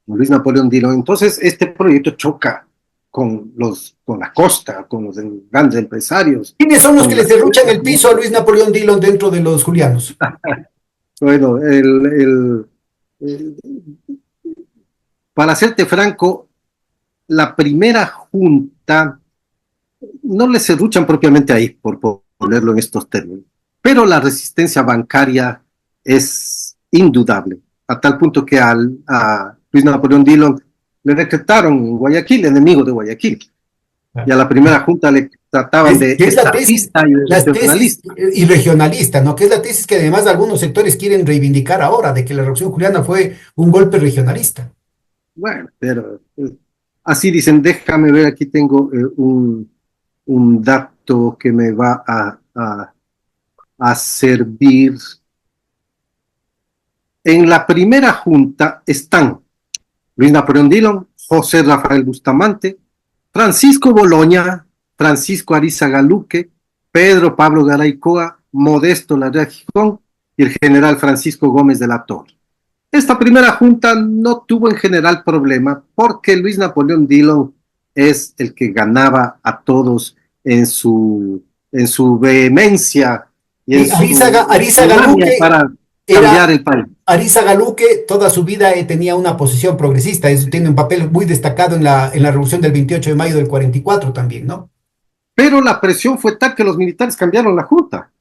Luis Napoleón Dilo, entonces este proyecto choca con la costa, con los grandes empresarios, ¿Quiénes son los que con le la... serruchan el piso a Luis Napoleón Dillon dentro de los Julianos? Bueno, el, para serte franco, la primera junta no le serruchan propiamente ahí, por ponerlo en estos términos, pero la resistencia bancaria es indudable, a tal punto que a Luis Napoleón Dillon le decretaron en Guayaquil, enemigo de Guayaquil, y a la primera junta le trataban de Que es estatista y de la tesis regionalista. y regionalista, ¿no? Que es la tesis que además algunos sectores quieren reivindicar ahora, de que la Revolución Juliana fue un golpe regionalista. Bueno, pero así dicen, déjame ver, aquí tengo un dato que me va a a servir. En la primera junta están Luis Napoleón Dillon, José Rafael Bustamante, Francisco Boloña, Francisco Arizaga Luque, Pedro Pablo Garay Coa, Modesto Larrea Gijón y el general Francisco Gómez de la Torre. Esta primera junta no tuvo en general problema porque Luis Napoleón Dillon es el que ganaba a todos en su vehemencia y en su Arizaga Luque para cambiar era, el país. Arizaga Luque toda su vida tenía una posición progresista, eso tiene un papel muy destacado en la revolución del 28 de mayo del 44 también, ¿no? Pero la presión fue tal que los militares cambiaron la junta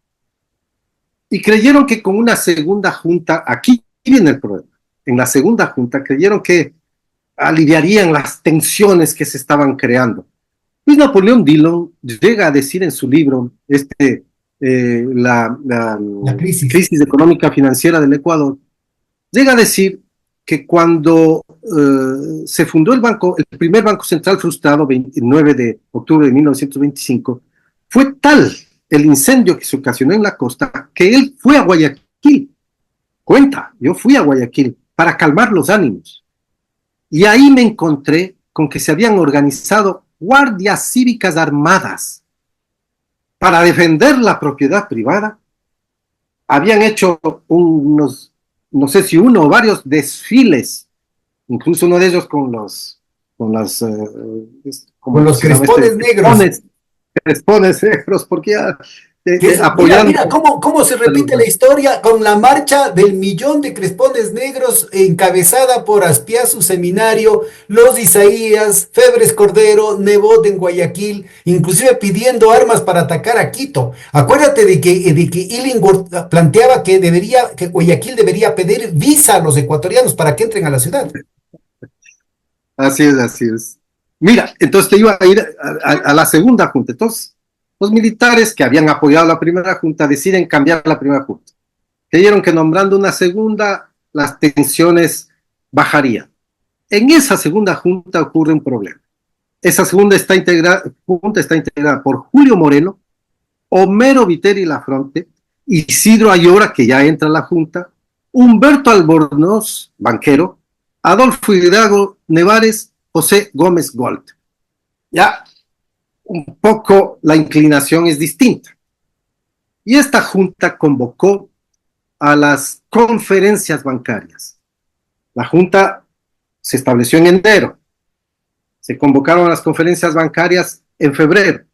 y creyeron que con una segunda junta, aquí viene el problema, en la segunda junta creyeron que aliviarían las tensiones que se estaban creando. Luis Napoleón Dillon llega a decir en su libro, La crisis. crisis económica financiera del Ecuador, llega a decir que cuando se fundó el primer Banco Central frustrado, 29 de octubre de 1925, fue tal el incendio que se ocasionó en la costa que él fue a Guayaquil. Cuenta, yo fui a Guayaquil para calmar los ánimos. Y ahí me encontré con que se habían organizado guardias cívicas armadas para defender la propiedad privada. Habían hecho unos, no sé si uno o varios desfiles, incluso uno de ellos con las, Con los crespones negros. Crespones negros, porque ya Mira, apoyando. mira, cómo se repite la historia con la marcha del millón de crespones negros encabezada por Aspiazu Seminario, Los Isaías, Febres Cordero, Nebot en Guayaquil, inclusive pidiendo armas para atacar a Quito. Acuérdate de que Illingworth planteaba que Guayaquil debería pedir visa a los ecuatorianos para que entren a la ciudad. Así es, así es. Mira, entonces te iba a ir a la segunda junta. Entonces, los militares que habían apoyado la primera junta deciden cambiar la primera junta. Creyeron que nombrando una segunda, las tensiones bajarían. En esa segunda junta ocurre un problema. Esa segunda junta está integrada por Julio Moreno, Homero Viteri Lafronte, Isidro Ayora, que ya entra a la junta, Humberto Albornoz, banquero, Adolfo Hidalgo Nevares, José Gómez Gold. Ya un poco la inclinación es distinta. Y esta junta convocó a las conferencias bancarias. La junta se estableció en enero. Se convocaron a las conferencias bancarias en febrero.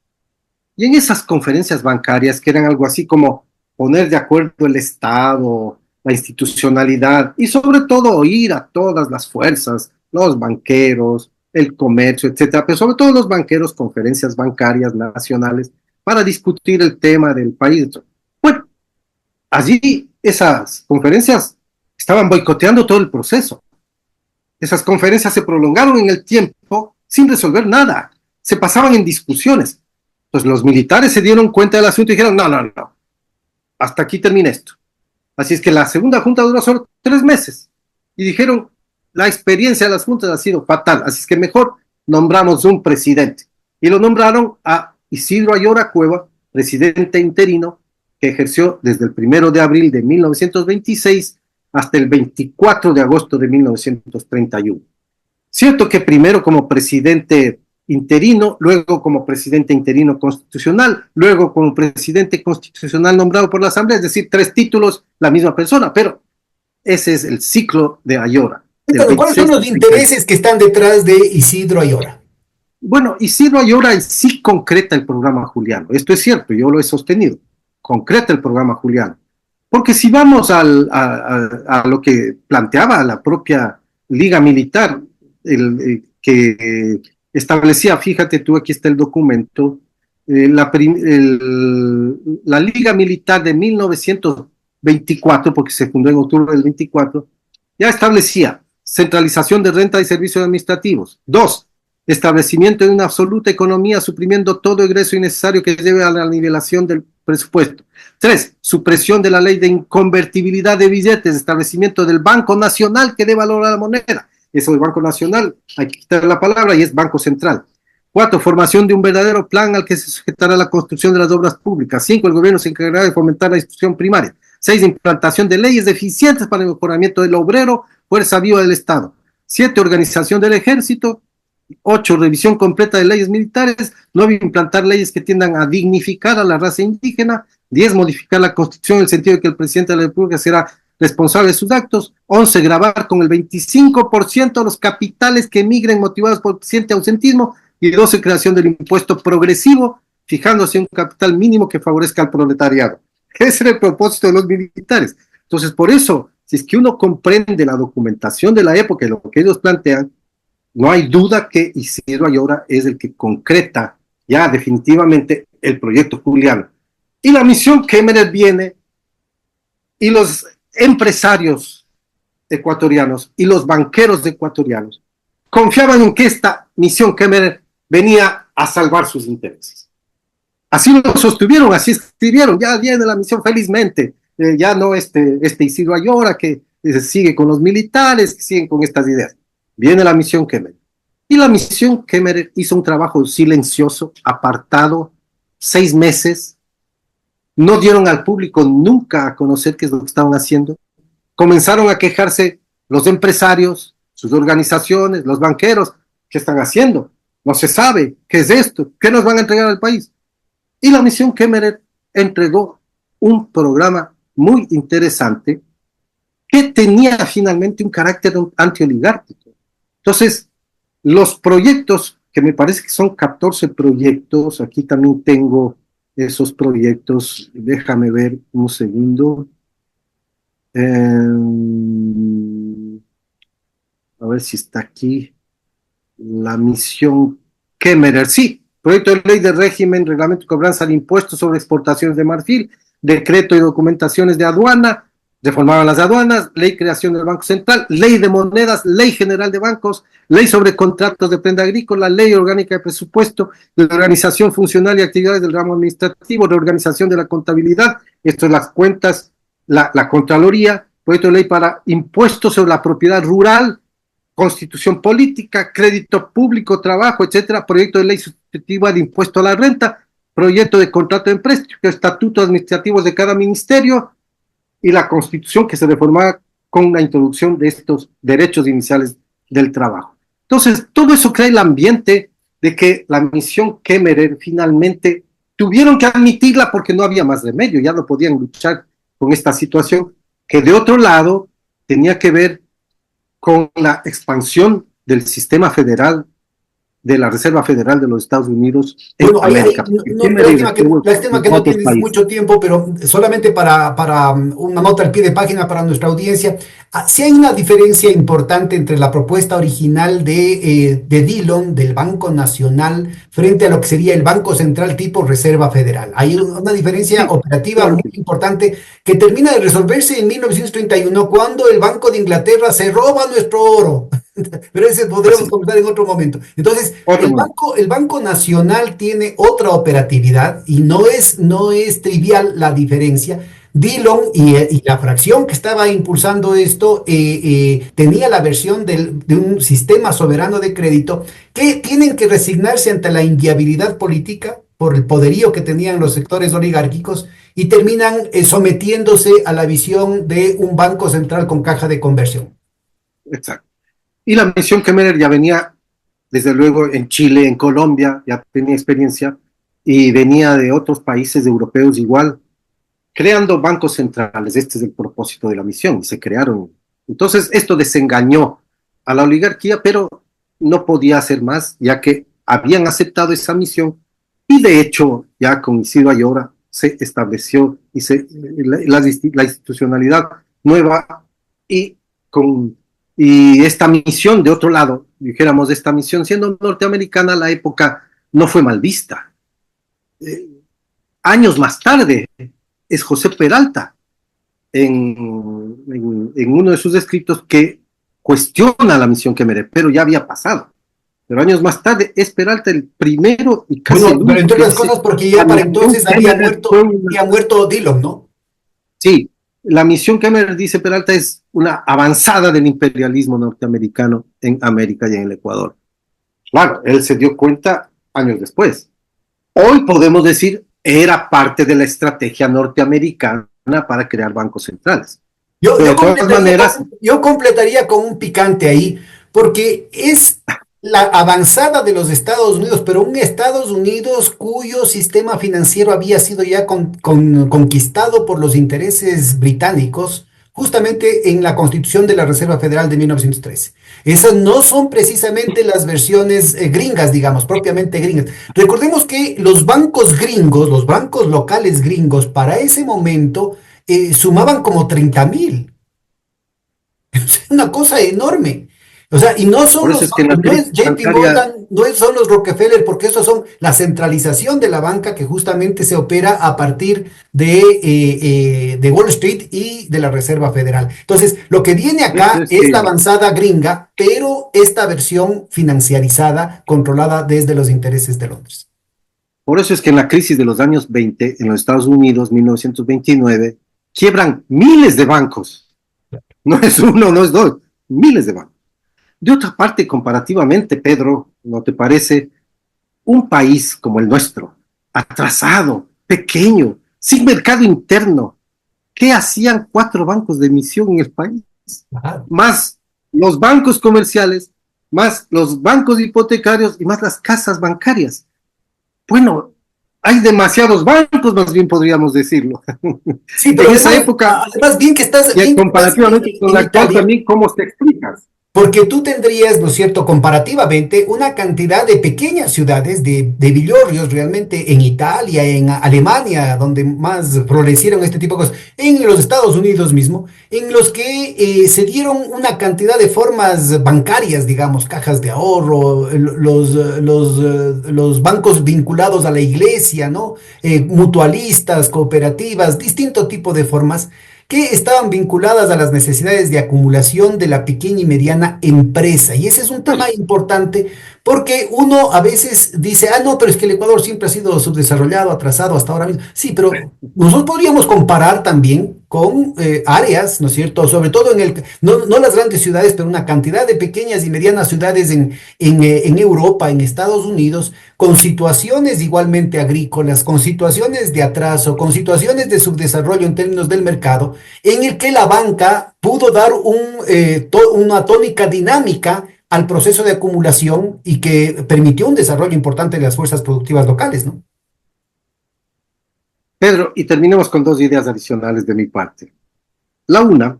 Y en esas conferencias bancarias, que eran algo así como poner de acuerdo el Estado, la institucionalidad y sobre todo oír a todas las fuerzas, los banqueros, el comercio, etcétera, pero sobre todo los banqueros, conferencias bancarias nacionales para discutir el tema del país. Bueno, allí esas conferencias estaban boicoteando todo el proceso. Esas conferencias se prolongaron en el tiempo sin resolver nada, se pasaban en discusiones. Pues los militares se dieron cuenta del asunto y dijeron, no, hasta aquí termina esto. Así es que la segunda junta duró solo 3 meses y dijeron, la experiencia de las juntas ha sido fatal, así es que mejor nombramos un presidente. Y lo nombraron a Isidro Ayora Cueva, presidente interino, que ejerció desde el 1 de abril de 1926 hasta el 24 de agosto de 1931. Cierto que primero como presidente interino, luego como presidente interino constitucional, luego como presidente constitucional nombrado por la Asamblea, es decir, 3 títulos, la misma persona, pero ese es el ciclo de Ayora. Cuéntame, ¿cuáles son los intereses que están detrás de Isidro Ayora? Bueno, Isidro Ayora sí concreta el programa Juliano, esto es cierto, yo lo he sostenido, concreta el programa Juliano, porque si vamos a lo que planteaba la propia Liga Militar, que establecía, fíjate tú, aquí está el documento, la Liga Militar de 1924, porque se fundó en octubre del 24, ya establecía centralización de renta y servicios administrativos. 2, establecimiento de una absoluta economía suprimiendo todo egreso innecesario que lleve a la nivelación del presupuesto. 3, supresión de la ley de inconvertibilidad de billetes, establecimiento del Banco Nacional que dé valor a la moneda. Eso del Banco Nacional, hay que quitar la palabra y es Banco Central. 4, formación de un verdadero plan al que se sujetará la construcción de las obras públicas. 5, el gobierno se encargará de fomentar la instrucción primaria. 6, implantación de leyes eficientes para el mejoramiento del obrero, fuerza viva del Estado. 7, organización del ejército. 8, revisión completa de leyes militares. 9, implantar leyes que tiendan a dignificar a la raza indígena. 10, modificar la Constitución en el sentido de que el presidente de la República será responsable de sus actos. 11, gravar con el 25% los capitales que emigren motivados por creciente ausentismo. Y 12, creación del impuesto progresivo, fijándose un capital mínimo que favorezca al proletariado. Ese era el propósito de los militares. Entonces, por eso, si es que uno comprende la documentación de la época y lo que ellos plantean, no hay duda que Isidro Ayora es el que concreta ya definitivamente el proyecto juliano. Y la misión Kemmerer viene, y los empresarios ecuatorianos y los banqueros ecuatorianos confiaban en que esta misión Kemmerer venía a salvar sus intereses. Así lo sostuvieron, así escribieron, ya viene la misión felizmente, ya no este Isidro Ayora que sigue con los militares, que siguen con estas ideas. Viene la misión Kemmerer. Y la misión Kemmerer hizo un trabajo silencioso, apartado, 6 meses, no dieron al público nunca a conocer qué es lo que estaban haciendo. Comenzaron a quejarse los empresarios, sus organizaciones, los banqueros, ¿qué están haciendo? No se sabe, ¿qué es esto? ¿Qué nos van a entregar al país? Y la misión Kemmerer entregó un programa muy interesante que tenía finalmente un carácter antioligárquico. Entonces, los proyectos, que me parece que son 14 proyectos, aquí también tengo esos proyectos, déjame ver un segundo. A ver si está aquí la misión Kemmerer. Sí, proyecto de ley de régimen, reglamento de cobranza de impuestos sobre exportaciones de marfil, decreto y documentaciones de aduana, reformaban las aduanas, ley creación del Banco Central, ley de monedas, ley general de bancos, ley sobre contratos de prenda agrícola, ley orgánica de presupuesto, de organización funcional y actividades del ramo administrativo, reorganización de la contabilidad, esto es las cuentas, la Contraloría, proyecto de ley para impuestos sobre la propiedad rural, constitución política, crédito público, trabajo, etcétera, proyecto de ley sustitutiva de impuesto a la renta, proyecto de contrato de empréstito, estatutos administrativos de cada ministerio y la constitución que se reformaba con la introducción de estos derechos iniciales del trabajo. Entonces, todo eso crea el ambiente de que la misión Kemmerer finalmente tuvieron que admitirla porque no había más remedio, ya no podían luchar con esta situación, que de otro lado tenía que ver con la expansión del sistema federal de la Reserva Federal de los Estados Unidos en América. Lástima que no tienes mucho tiempo, pero solamente para una nota al pie de página para nuestra audiencia, sí hay una diferencia importante entre la propuesta original de Dillon, del Banco Nacional, frente a lo que sería el Banco Central tipo Reserva Federal. Hay una diferencia operativa muy importante que termina de resolverse en 1931, cuando el Banco de Inglaterra se roba nuestro oro. Pero ese podremos comentar en otro momento. Entonces, el Banco Nacional tiene otra operatividad y no es trivial la diferencia. Dillon y la fracción que estaba impulsando esto tenía la versión de un sistema soberano de crédito que tienen que resignarse ante la inviabilidad política por el poderío que tenían los sectores oligárquicos y terminan sometiéndose a la visión de un banco central con caja de conversión. Exacto. Y la misión Kemmerer ya venía, desde luego, en Chile, en Colombia, ya tenía experiencia, y venía de otros países europeos igual, creando bancos centrales. Este es el propósito de la misión, y se crearon. Entonces, esto desengañó a la oligarquía, pero no podía hacer más, ya que habían aceptado esa misión, y de hecho, ya con Isidro Ayora se estableció la institucionalidad nueva, y esta misión, de otro lado, dijéramos, esta misión siendo norteamericana, la época no fue mal vista. Años más tarde, es José Peralta, en uno de sus escritos, que cuestiona la misión Kemmerer, pero ya había pasado. Pero años más tarde, es Peralta el primero y casi el único. Pero entre otras cosas, porque ya para entonces había muerto Dillon, ¿no? Sí. La misión Kemmerer, dice Peralta, es una avanzada del imperialismo norteamericano en América y en el Ecuador. Claro, él se dio cuenta años después. Hoy podemos decir, era parte de la estrategia norteamericana para crear bancos centrales. Pero de todas maneras, Yo completaría con un picante ahí, porque es la avanzada de los Estados Unidos, pero un Estados Unidos cuyo sistema financiero había sido ya conquistado por los intereses británicos, justamente en la Constitución de la Reserva Federal de 1913. Esas no son precisamente las versiones gringas, digamos, propiamente gringas. Recordemos que los bancos gringos, los bancos locales gringos, para ese momento sumaban como 30.000. Es una cosa enorme. O sea, y no son por eso los es que en bancos, la no es crisis JP bancaria, Morgan, son los Rockefeller, porque esos son la centralización de la banca que justamente se opera a partir de Wall Street y de la Reserva Federal. Entonces, lo que viene por eso acá es es la que, avanzada gringa, pero esta versión financiarizada, controlada desde los intereses de Londres. por eso es que en la crisis de los años 20, en los Estados Unidos, 1929, quiebran miles de bancos. No es uno, no es dos, miles de bancos. De otra parte, comparativamente, Pedro, ¿no te parece? Un país como el nuestro, atrasado, pequeño, sin mercado interno, ¿qué hacían 4 bancos de emisión en el país? Ajá. Más los bancos comerciales, más los bancos hipotecarios y más las casas bancarias. Bueno, hay demasiados bancos, más bien podríamos decirlo. Sí, pero En esa además, época, además y bien que estás comparativamente con en la actual Italia. también, ¿cómo te explicas? Porque tú tendrías, ¿no es cierto?, comparativamente una cantidad de pequeñas ciudades, de villorrios realmente en Italia, en Alemania, donde más florecieron este tipo de cosas, en los Estados Unidos mismo, en los que se dieron una cantidad de formas bancarias, digamos, cajas de ahorro, los bancos vinculados a la iglesia, ¿no? Mutualistas, cooperativas, distinto tipo de formas que estaban vinculadas a las necesidades de acumulación de la pequeña y mediana empresa. Y ese es un tema importante porque uno a veces dice, no, pero es que el Ecuador siempre ha sido subdesarrollado, atrasado hasta ahora mismo. Sí, pero nosotros podríamos comparar también con áreas, ¿no es cierto? Sobre todo no las grandes ciudades, pero una cantidad de pequeñas y medianas ciudades en Europa, en Estados Unidos, con situaciones igualmente agrícolas, con situaciones de atraso, con situaciones de subdesarrollo en términos del mercado, en el que la banca pudo dar una tónica dinámica al proceso de acumulación y que permitió un desarrollo importante de las fuerzas productivas locales, ¿no? Pedro, y terminemos con 2 ideas adicionales de mi parte. La una,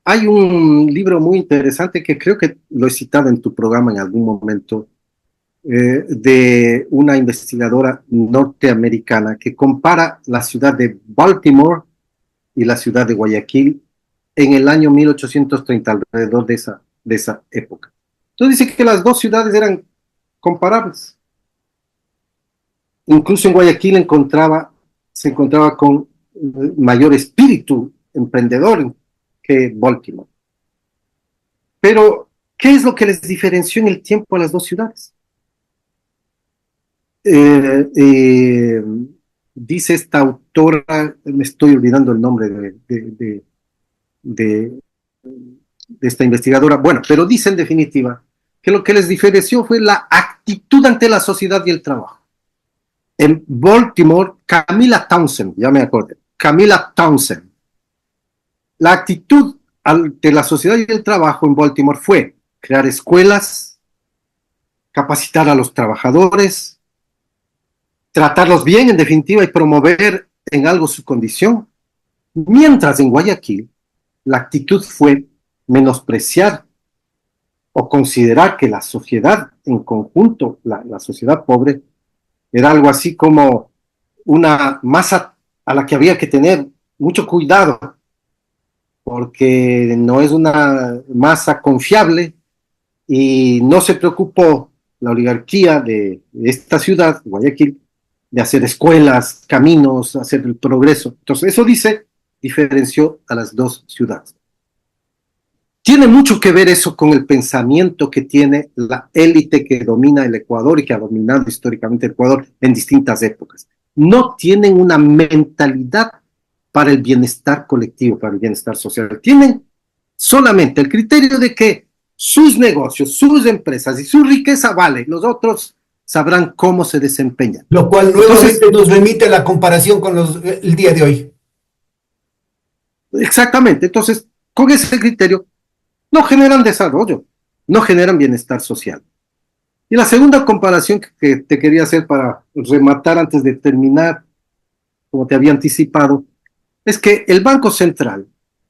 hay un libro muy interesante que creo que lo he citado en tu programa en algún momento, de una investigadora norteamericana que compara la ciudad de Baltimore y la ciudad de Guayaquil en el año 1830, alrededor de esa época. Entonces dice que las dos ciudades eran comparables. Incluso en Guayaquil se encontraba con mayor espíritu emprendedor que Baltimore. Pero, ¿qué es lo que les diferenció en el tiempo a las dos ciudades? Eh, eh, Dice esta autora, me estoy olvidando el nombre de, de esta investigadora, bueno, pero dice en definitiva que lo que les diferenció fue la actitud ante la sociedad y el trabajo. En Baltimore, Camila Townsend, ya me acordé, Camila Townsend, la actitud ante la sociedad y el trabajo en Baltimore fue crear escuelas, capacitar a los trabajadores, tratarlos bien en definitiva y promover en algo su condición, mientras en Guayaquil la actitud fue menospreciar o considerar que la sociedad en conjunto, la sociedad pobre, era algo así como una masa a la que había que tener mucho cuidado, porque no es una masa confiable y no se preocupó la oligarquía de esta ciudad, Guayaquil, de hacer escuelas, caminos, hacer el progreso. Entonces, eso diferenció a las dos ciudades. Tiene mucho que ver eso con el pensamiento que tiene la élite que domina el Ecuador y que ha dominado históricamente el Ecuador en distintas épocas. No tienen una mentalidad para el bienestar colectivo, para el bienestar social. Tienen solamente el criterio de que sus negocios, sus empresas y su riqueza vale, los otros sabrán cómo se desempeñan. Lo cual nuevamente nos remite a la comparación con el día de hoy. Exactamente. Entonces, con ese criterio, no generan desarrollo, no generan bienestar social. Y la segunda comparación que te quería hacer para rematar antes de terminar, como te había anticipado, es que el Banco Central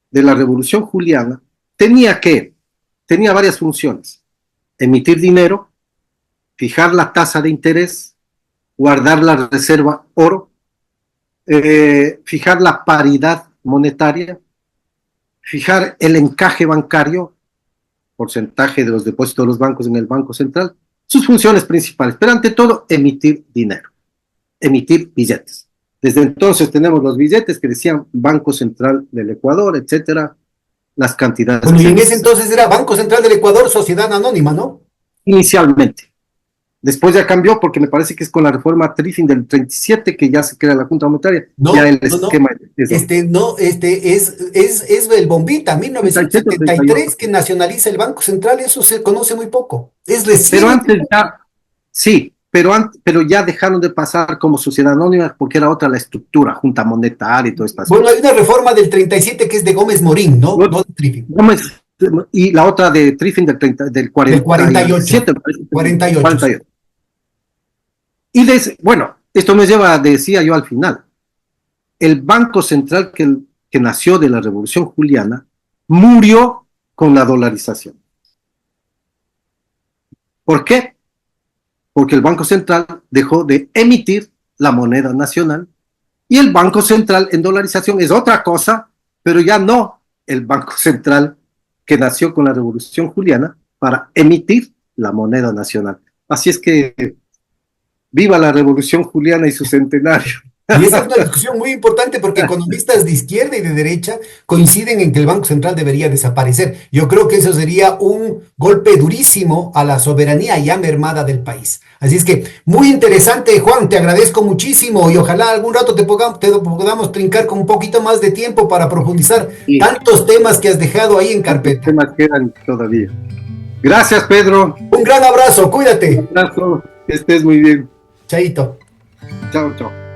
de la Revolución Juliana tenía varias funciones: emitir dinero, fijar la tasa de interés, guardar la reserva oro, fijar la paridad monetaria, fijar el encaje bancario, porcentaje de los depósitos de los bancos en el Banco Central, sus funciones principales, pero ante todo emitir dinero, emitir billetes. Desde entonces tenemos los billetes que decían Banco Central del Ecuador, etcétera, las cantidades. Bueno, y en ese entonces era Banco Central del Ecuador, Sociedad Anónima, ¿no? Inicialmente. Después ya cambió porque me parece que es con la reforma Triffin del 37 que ya se crea la Junta Monetaria. No, ya el no, esquema es el Bombita, 1973, que nacionaliza el Banco Central, eso se conoce muy poco. Es recién. Pero antes ya, sí, pero ya dejaron de pasar como sociedad anónima porque era otra la estructura, Junta Monetaria y todo esto. Bueno, hay una reforma del 37 que es de Gómez Morín, ¿no? No de Triffin. Y la otra de Triffin del 47, 48. Y bueno, esto me lleva, decía yo al final, el Banco Central que nació de la Revolución Juliana murió con la dolarización. ¿Por qué? Porque el Banco Central dejó de emitir la moneda nacional y el Banco Central en dolarización es otra cosa, pero ya no el Banco Central que nació con la Revolución Juliana para emitir la moneda nacional. Así es que viva la Revolución Juliana y su centenario. Y esa es una discusión muy importante porque economistas de izquierda y de derecha coinciden en que el Banco Central debería desaparecer. Yo creo que eso sería un golpe durísimo a la soberanía ya mermada del país. Así es que muy interesante, Juan, te agradezco muchísimo y ojalá algún rato te podamos trincar con un poquito más de tiempo para profundizar tantos temas que has dejado ahí en carpeta. Temas quedan todavía. Gracias, Pedro. Un gran abrazo, cuídate. Un abrazo, que estés muy bien. Chaito. Chao, chao.